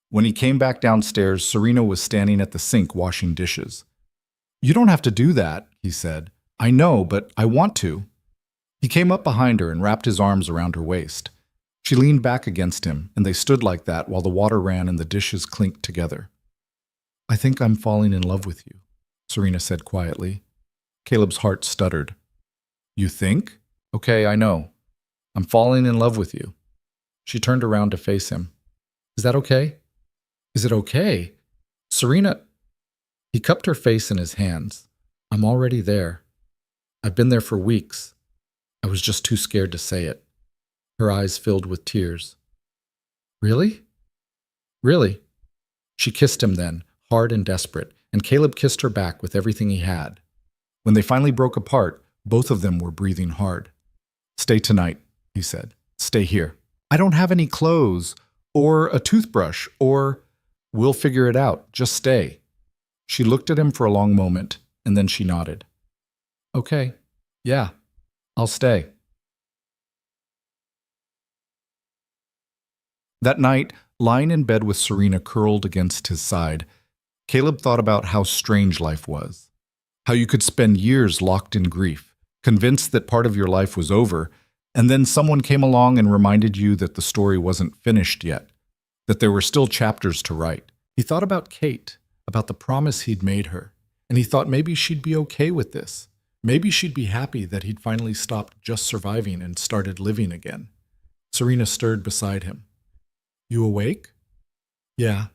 When he came back downstairs, Serena was standing at the sink washing dishes. You don't have to do that, he said. I know, but I want to. He came up behind her and wrapped his arms around her waist. She leaned back against him, and they stood like that while the water ran and the dishes clinked together. I think I'm falling in love with you, Serena said quietly. Caleb's heart stuttered. You think? Okay, I know. I'm falling in love with you. She turned around to face him. Is that okay? Is it okay? Serena... He cupped her face in his hands. I'm already there. I've been there for weeks. I was just too scared to say it. Her eyes filled with tears. Really? Really? She kissed him then, hard and desperate, and Caleb kissed her back with everything he had. When they finally broke apart, both of them were breathing hard. Stay tonight, he said. Stay here. I don't have any clothes, or a toothbrush, or... We'll figure it out. Just stay. She looked at him for a long moment, and then she nodded. Okay. Yeah. I'll stay. That night, lying in bed with Serena curled against his side, Caleb thought about how strange life was. How you could spend years locked in grief, convinced that part of your life was over, and then someone came along and reminded you that the story wasn't finished yet, that there were still chapters to write. He thought about Kate, about the promise he'd made her, and he thought maybe she'd be okay with this. Maybe she'd be happy that he'd finally stopped just surviving and started living again. Serena stirred beside him. You awake? Yeah.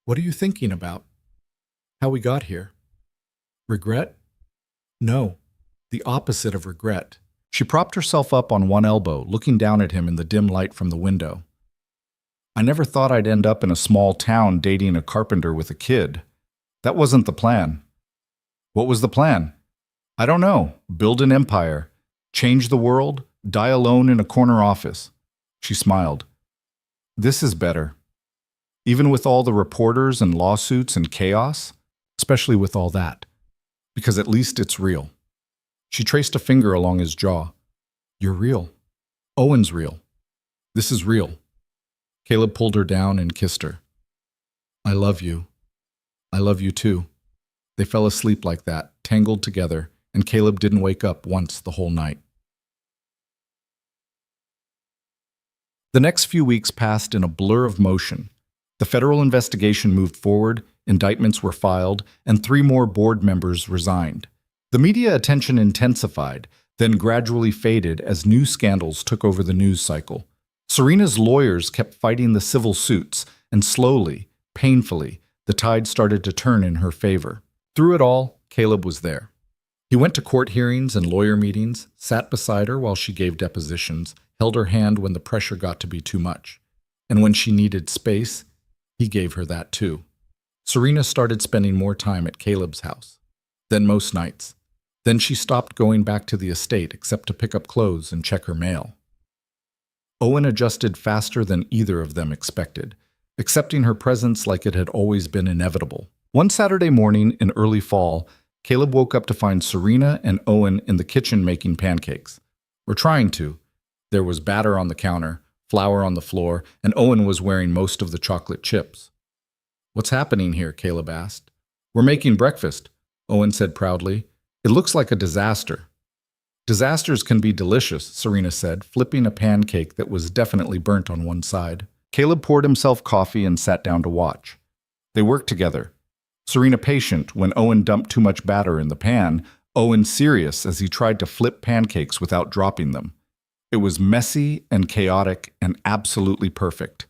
What are you thinking about? How we got here? Regret? No, the opposite of regret. She propped herself up on one elbow, looking down at him in the dim light from the window. I never thought I'd end up in a small town dating a carpenter with a kid. That wasn't the plan. What was the plan? I don't know. Build an empire. Change the world. Die alone in a corner office. She smiled. This is better. Even with all the reporters and lawsuits and chaos, especially with all that. Because at least it's real. She traced a finger along his jaw. You're real. Owen's real. This is real. Caleb pulled her down and kissed her. I love you. I love you too. They fell asleep like that, tangled together, and Caleb didn't wake up once the whole night. The next few weeks passed in a blur of motion. The federal investigation moved forward, indictments were filed, and 3 more board members resigned. The media attention intensified, then gradually faded as new scandals took over the news cycle. Serena's lawyers kept fighting the civil suits, and slowly, painfully, the tide started to turn in her favor. Through it all, Caleb was there. He went to court hearings and lawyer meetings, sat beside her while she gave depositions, held her hand when the pressure got to be too much. And when she needed space, he gave her that too. Serena started spending more time at Caleb's house than most nights. Then she stopped going back to the estate except to pick up clothes and check her mail. Owen adjusted faster than either of them expected, accepting her presence like it had always been inevitable. One Saturday morning in early fall, Caleb woke up to find Serena and Owen in the kitchen making pancakes. Or trying to. There was batter on the counter, flour on the floor, and Owen was wearing most of the chocolate chips. What's happening here? Caleb asked. We're making breakfast, Owen said proudly. It looks like a disaster. Disasters can be delicious, Serena said, flipping a pancake that was definitely burnt on one side. Caleb poured himself coffee and sat down to watch. They worked together. Serena patient when Owen dumped too much batter in the pan, Owen serious as he tried to flip pancakes without dropping them. It was messy and chaotic and absolutely perfect.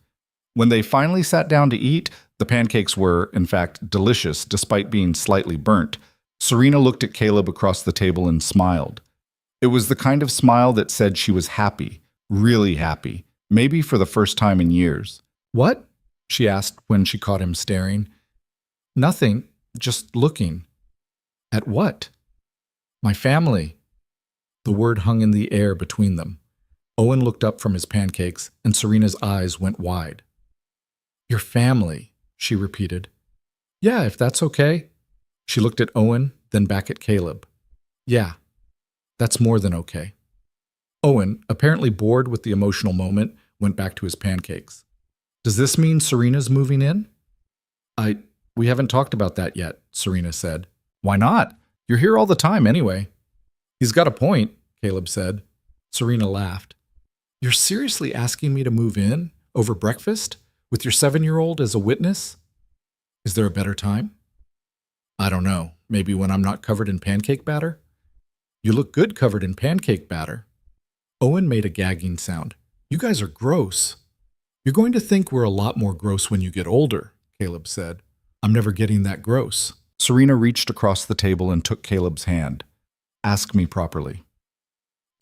When they finally sat down to eat, the pancakes were, in fact, delicious despite being slightly burnt. Serena looked at Caleb across the table and smiled. It was the kind of smile that said she was happy, really happy, maybe for the first time in years. What? She asked when she caught him staring. Nothing, just looking. At what? My family. The word hung in the air between them. Owen looked up from his pancakes, and Serena's eyes went wide. Your family, she repeated. Yeah, if that's okay. She looked at Owen, then back at Caleb. Yeah, that's more than okay. Owen, apparently bored with the emotional moment, went back to his pancakes. Does this mean Serena's moving in? We haven't talked about that yet, Serena said. Why not? You're here all the time anyway. He's got a point, Caleb said. Serena laughed. You're seriously asking me to move in over breakfast with your 7-year-old as a witness? Is there a better time? I don't know. Maybe when I'm not covered in pancake batter? You look good covered in pancake batter. Owen made a gagging sound. You guys are gross. You're going to think we're a lot more gross when you get older, Caleb said. I'm never getting that gross. Serena reached across the table and took Caleb's hand. Ask me properly.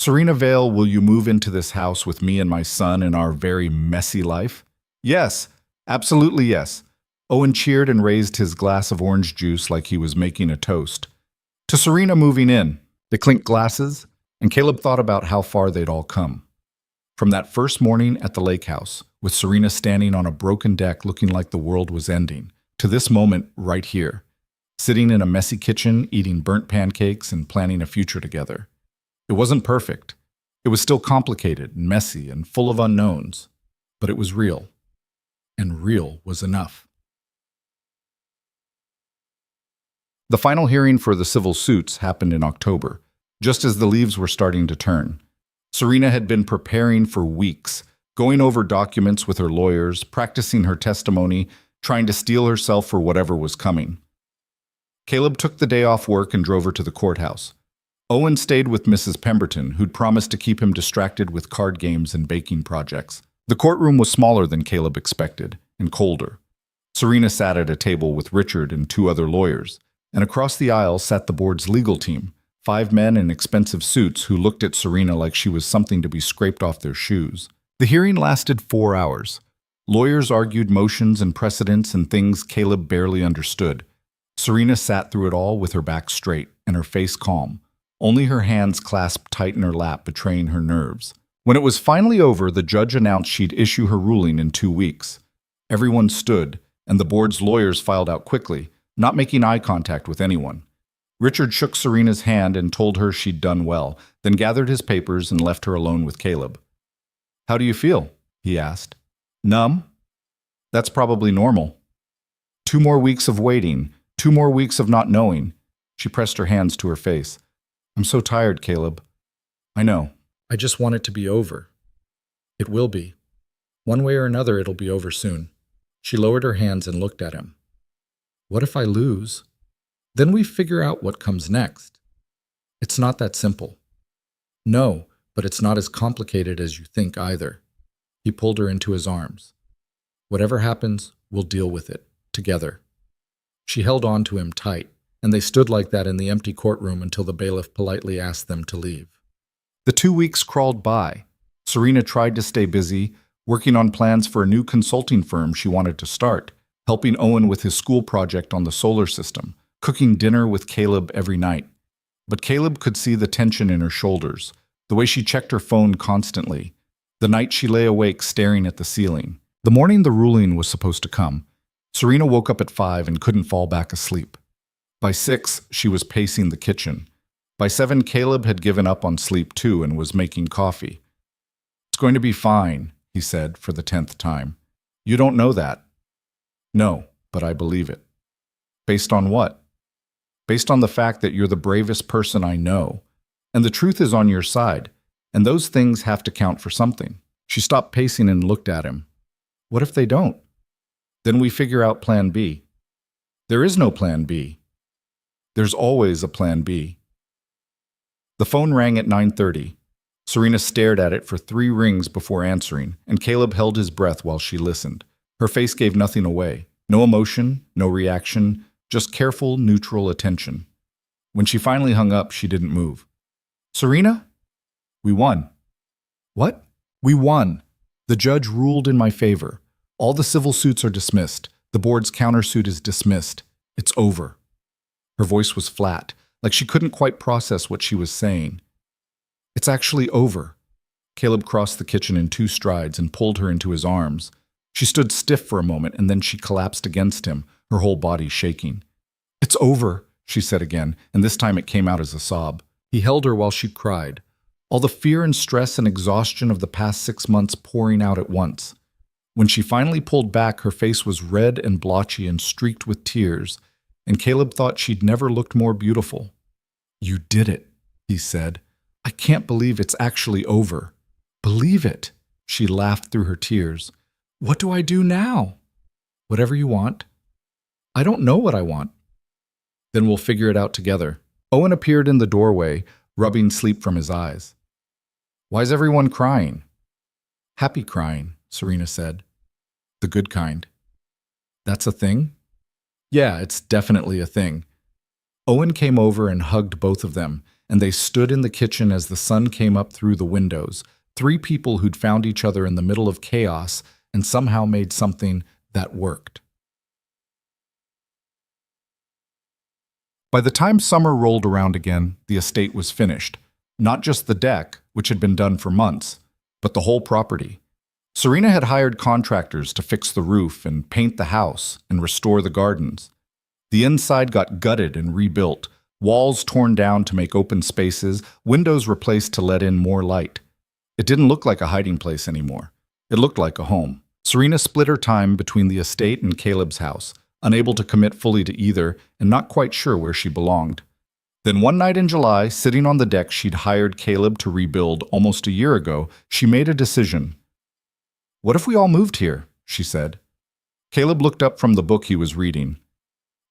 Serena Vale, will you move into this house with me and my son in our very messy life? Yes, absolutely yes. Owen cheered and raised his glass of orange juice like he was making a toast. To Serena moving in. They clinked glasses, and Caleb thought about how far they'd all come. From that first morning at the lake house, with Serena standing on a broken deck looking like the world was ending, to this moment right here, sitting in a messy kitchen, eating burnt pancakes and planning a future together. It wasn't perfect. It was still complicated and messy and full of unknowns, but it was real. And real was enough. The final hearing for the civil suits happened in October, just as the leaves were starting to turn. Serena had been preparing for weeks, going over documents with her lawyers, practicing her testimony, trying to steel herself for whatever was coming. Caleb took the day off work and drove her to the courthouse. Owen stayed with Mrs. Pemberton, who'd promised to keep him distracted with card games and baking projects. The courtroom was smaller than Caleb expected, and colder. Serena sat at a table with Richard and two other lawyers, and across the aisle sat the board's legal team, 5 men in expensive suits who looked at Serena like she was something to be scraped off their shoes. The hearing lasted 4 hours. Lawyers argued motions and precedents and things Caleb barely understood. Serena sat through it all with her back straight and her face calm, only her hands clasped tight in her lap betraying her nerves. When it was finally over, the judge announced she'd issue her ruling in 2 weeks. Everyone stood, and the board's lawyers filed out quickly, not making eye contact with anyone. Richard shook Serena's hand and told her she'd done well, then gathered his papers and left her alone with Caleb. "How do you feel?" he asked. "Numb? That's probably normal. 2 more weeks of waiting, 2 more weeks of not knowing." She pressed her hands to her face. "I'm so tired, Caleb." "I know. I just want it to be over." "It will be. One way or another, it'll be over soon." She lowered her hands and looked at him. "What if I lose? Then we figure out what comes next." "It's not that simple." "No, but it's not as complicated as you think either." He pulled her into his arms. "Whatever happens, we'll deal with it, together." She held on to him tight, and they stood like that in the empty courtroom until the bailiff politely asked them to leave. The 2 weeks crawled by. Serena tried to stay busy, working on plans for a new consulting firm she wanted to start, helping Owen with his school project on the solar system, cooking dinner with Caleb every night. But Caleb could see the tension in her shoulders, the way she checked her phone constantly, the night she lay awake staring at the ceiling. The morning the ruling was supposed to come, Serena woke up at 5 and couldn't fall back asleep. By 6, she was pacing the kitchen. By 7, Caleb had given up on sleep too and was making coffee. "It's going to be fine," he said for the 10th time. "You don't know that." "No, but I believe it." "Based on what?" "Based on the fact that you're the bravest person I know, and the truth is on your side, and those things have to count for something." She stopped pacing and looked at him. "What if they don't?" "Then we figure out plan B." "There is no plan B." "There's always a plan B." The phone rang at 9:30. Serena stared at it for 3 rings before answering, and Caleb held his breath while she listened. Her face gave nothing away. No emotion, no reaction, just careful, neutral attention. When she finally hung up, she didn't move. "Serena? We won." "What?" "We won. The judge ruled in my favor. All the civil suits are dismissed. The board's countersuit is dismissed. It's over." Her voice was flat, like she couldn't quite process what she was saying. "It's actually over." Caleb crossed the kitchen in 2 strides and pulled her into his arms. She stood stiff for a moment, and then she collapsed against him, her whole body shaking. "It's over," she said again, and this time it came out as a sob. He held her while she cried, all the fear and stress and exhaustion of the past 6 months pouring out at once. When she finally pulled back, her face was red and blotchy and streaked with tears, and Caleb thought she'd never looked more beautiful. "You did it," he said. "I can't believe it's actually over." "Believe it," she laughed through her tears. "What do I do now?" "Whatever you want." "I don't know what I want." "Then we'll figure it out together." Owen appeared in the doorway, rubbing sleep from his eyes. "Why's everyone crying?" "Happy crying," Serena said. "The good kind." "That's a thing?" "Yeah, it's definitely a thing." Owen came over and hugged both of them, and they stood in the kitchen as the sun came up through the windows, 3 people who'd found each other in the middle of chaos and somehow made something that worked. By the time summer rolled around again, the estate was finished. Not just the deck, which had been done for months, but the whole property. Serena had hired contractors to fix the roof and paint the house and restore the gardens. The inside got gutted and rebuilt, walls torn down to make open spaces, windows replaced to let in more light. It didn't look like a hiding place anymore. It looked like a home. Serena split her time between the estate and Caleb's house, unable to commit fully to either and not quite sure where she belonged. Then one night in July, sitting on the deck she'd hired Caleb to rebuild almost a year ago, she made a decision. "What if we all moved here?" she said. Caleb looked up from the book he was reading.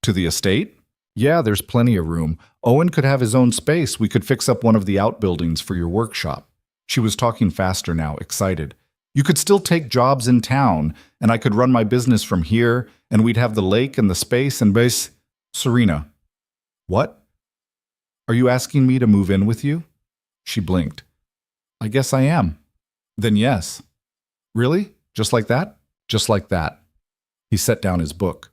"To the estate? Yeah, there's plenty of room. Owen could have his own space. We could fix up one of the outbuildings for your workshop." She was talking faster now, excited. You could still take jobs in town, and I could run my business from here, and we'd have the lake and the space and base. Serena. What? Are you asking me to move in with you? She blinked. I guess I am. Then yes. Really? Just like that? Just like that. He set down his book.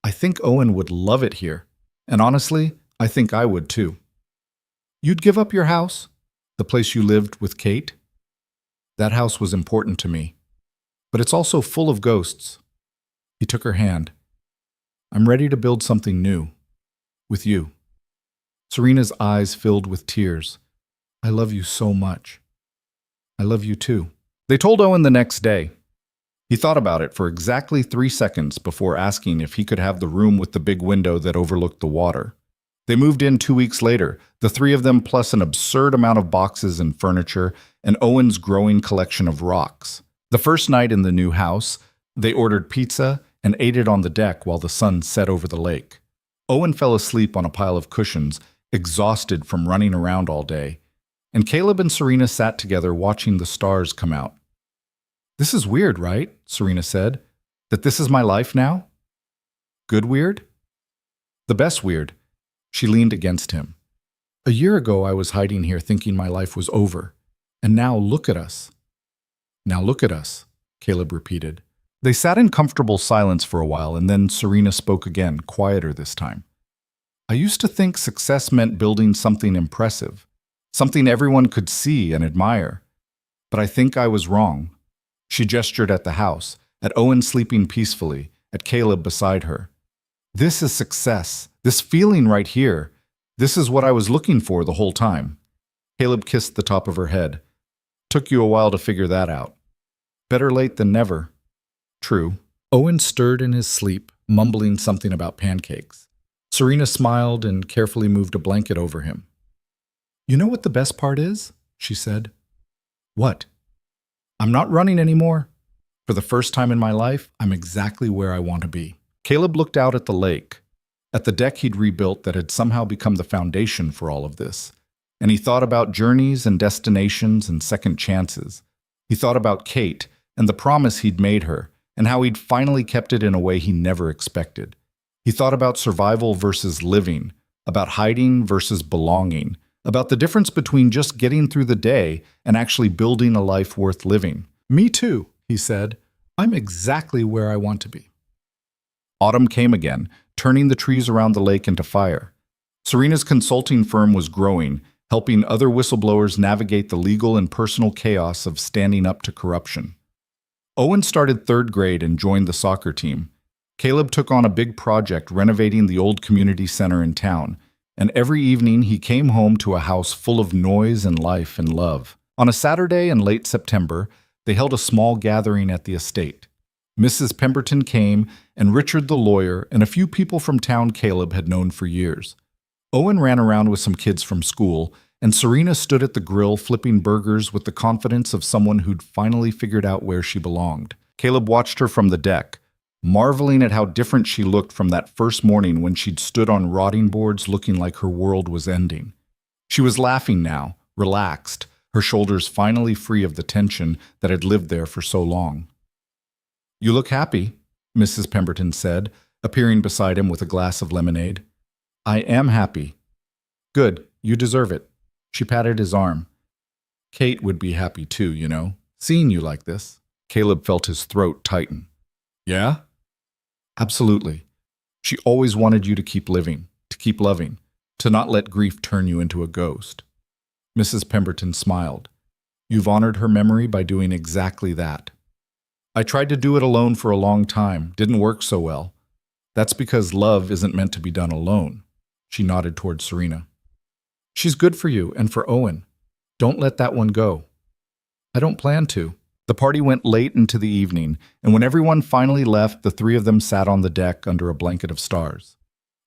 I think Owen would love it here. And honestly, I think I would too. You'd give up your house? The place you lived with Kate? That house was important to me. But it's also full of ghosts. He took her hand. I'm ready to build something new. With you. Serena's eyes filled with tears. I love you so much. I love you too. They told Owen the next day. He thought about it for exactly 3 seconds before asking if he could have the room with the big window that overlooked the water. They moved in 2 weeks later, the three of them plus an absurd amount of boxes and furniture and Owen's growing collection of rocks. The first night in the new house, they ordered pizza and ate it on the deck while the sun set over the lake. Owen fell asleep on a pile of cushions, exhausted from running around all day, and Caleb and Serena sat together watching the stars come out. This is weird, right? Serena said. That this is my life now? Good weird? The best weird. She leaned against him. A year ago I was hiding here thinking my life was over. And now look at us. Now look at us, Caleb repeated. They sat in comfortable silence for a while, and then Serena spoke again, quieter this time. I used to think success meant building something impressive, something everyone could see and admire. But I think I was wrong. She gestured at the house, at Owen sleeping peacefully, at Caleb beside her. This is success, this feeling right here. This is what I was looking for the whole time. Caleb kissed the top of her head. Took you a while to figure that out. Better late than never. True. Owen stirred in his sleep, mumbling something about pancakes. Serena smiled and carefully moved a blanket over him. You know what the best part is? She said. What? I'm not running anymore. For the first time in my life, I'm exactly where I want to be. Caleb looked out at the lake, at the deck he'd rebuilt that had somehow become the foundation for all of this. And he thought about journeys and destinations and second chances. He thought about Kate and the promise he'd made her and how he'd finally kept it in a way he never expected. He thought about survival versus living, about hiding versus belonging, about the difference between just getting through the day and actually building a life worth living. Me too, he said. I'm exactly where I want to be. Autumn came again, turning the trees around the lake into fire. Serena's consulting firm was growing, helping other whistleblowers navigate the legal and personal chaos of standing up to corruption. Owen started 3rd grade and joined the soccer team. Caleb took on a big project renovating the old community center in town, and every evening he came home to a house full of noise and life and love. On a Saturday in late September, they held a small gathering at the estate. Mrs. Pemberton came, and Richard the lawyer and a few people from town Caleb had known for years. Owen ran around with some kids from school, and Serena stood at the grill flipping burgers with the confidence of someone who'd finally figured out where she belonged. Caleb watched her from the deck, marveling at how different she looked from that first morning when she'd stood on rotting boards looking like her world was ending. She was laughing now, relaxed, her shoulders finally free of the tension that had lived there for so long. You look happy, Mrs. Pemberton said, appearing beside him with a glass of lemonade. I am happy. Good, you deserve it. She patted his arm. Kate would be happy too, you know, seeing you like this. Caleb felt his throat tighten. Yeah? Absolutely. She always wanted you to keep living, to keep loving, to not let grief turn you into a ghost. Mrs. Pemberton smiled. You've honored her memory by doing exactly that. I tried to do it alone for a long time, didn't work so well. That's because love isn't meant to be done alone. She nodded toward Serena. She's good for you and for Owen. Don't let that one go. I don't plan to. The party went late into the evening, and when everyone finally left, the three of them sat on the deck under a blanket of stars.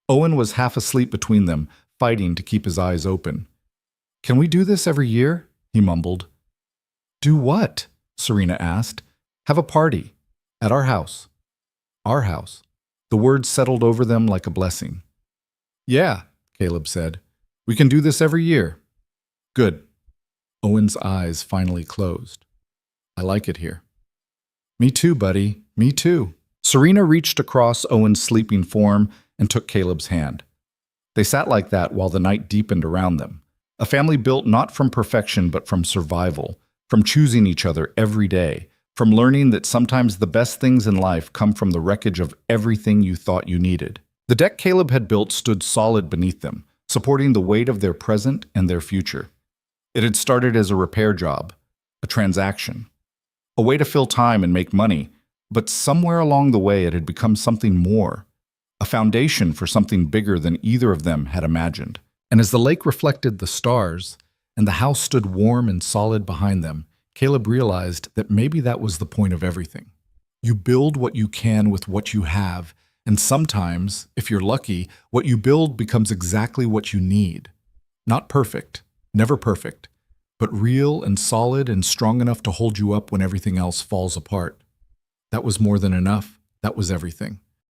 Owen was half asleep between them, fighting to keep his eyes open. Can we do this every year? He mumbled. Do what? Serena asked. Have a party. At our house. Our house. The words settled over them like a blessing. Yeah, Caleb said. We can do this every year. Good. Owen's eyes finally closed. I like it here. Me too, buddy. Me too. Serena reached across Owen's sleeping form and took Caleb's hand. They sat like that while the night deepened around them. A family built not from perfection but from survival, from choosing each other every day, from learning that sometimes the best things in life come from the wreckage of everything you thought you needed. The deck Caleb had built stood solid beneath them, supporting the weight of their present and their future. It had started as a repair job, a transaction, a way to fill time and make money, but somewhere along the way it had become something more, a foundation for something bigger than either of them had imagined. And as the lake reflected the stars, and the house stood warm and solid behind them, Caleb realized that maybe that was the point of everything. You build what you can with what you have, and sometimes, if you're lucky, what you build becomes exactly what you need. Not perfect, never perfect, but real and solid and strong enough to hold you up when everything else falls apart. That was more than enough. That was everything.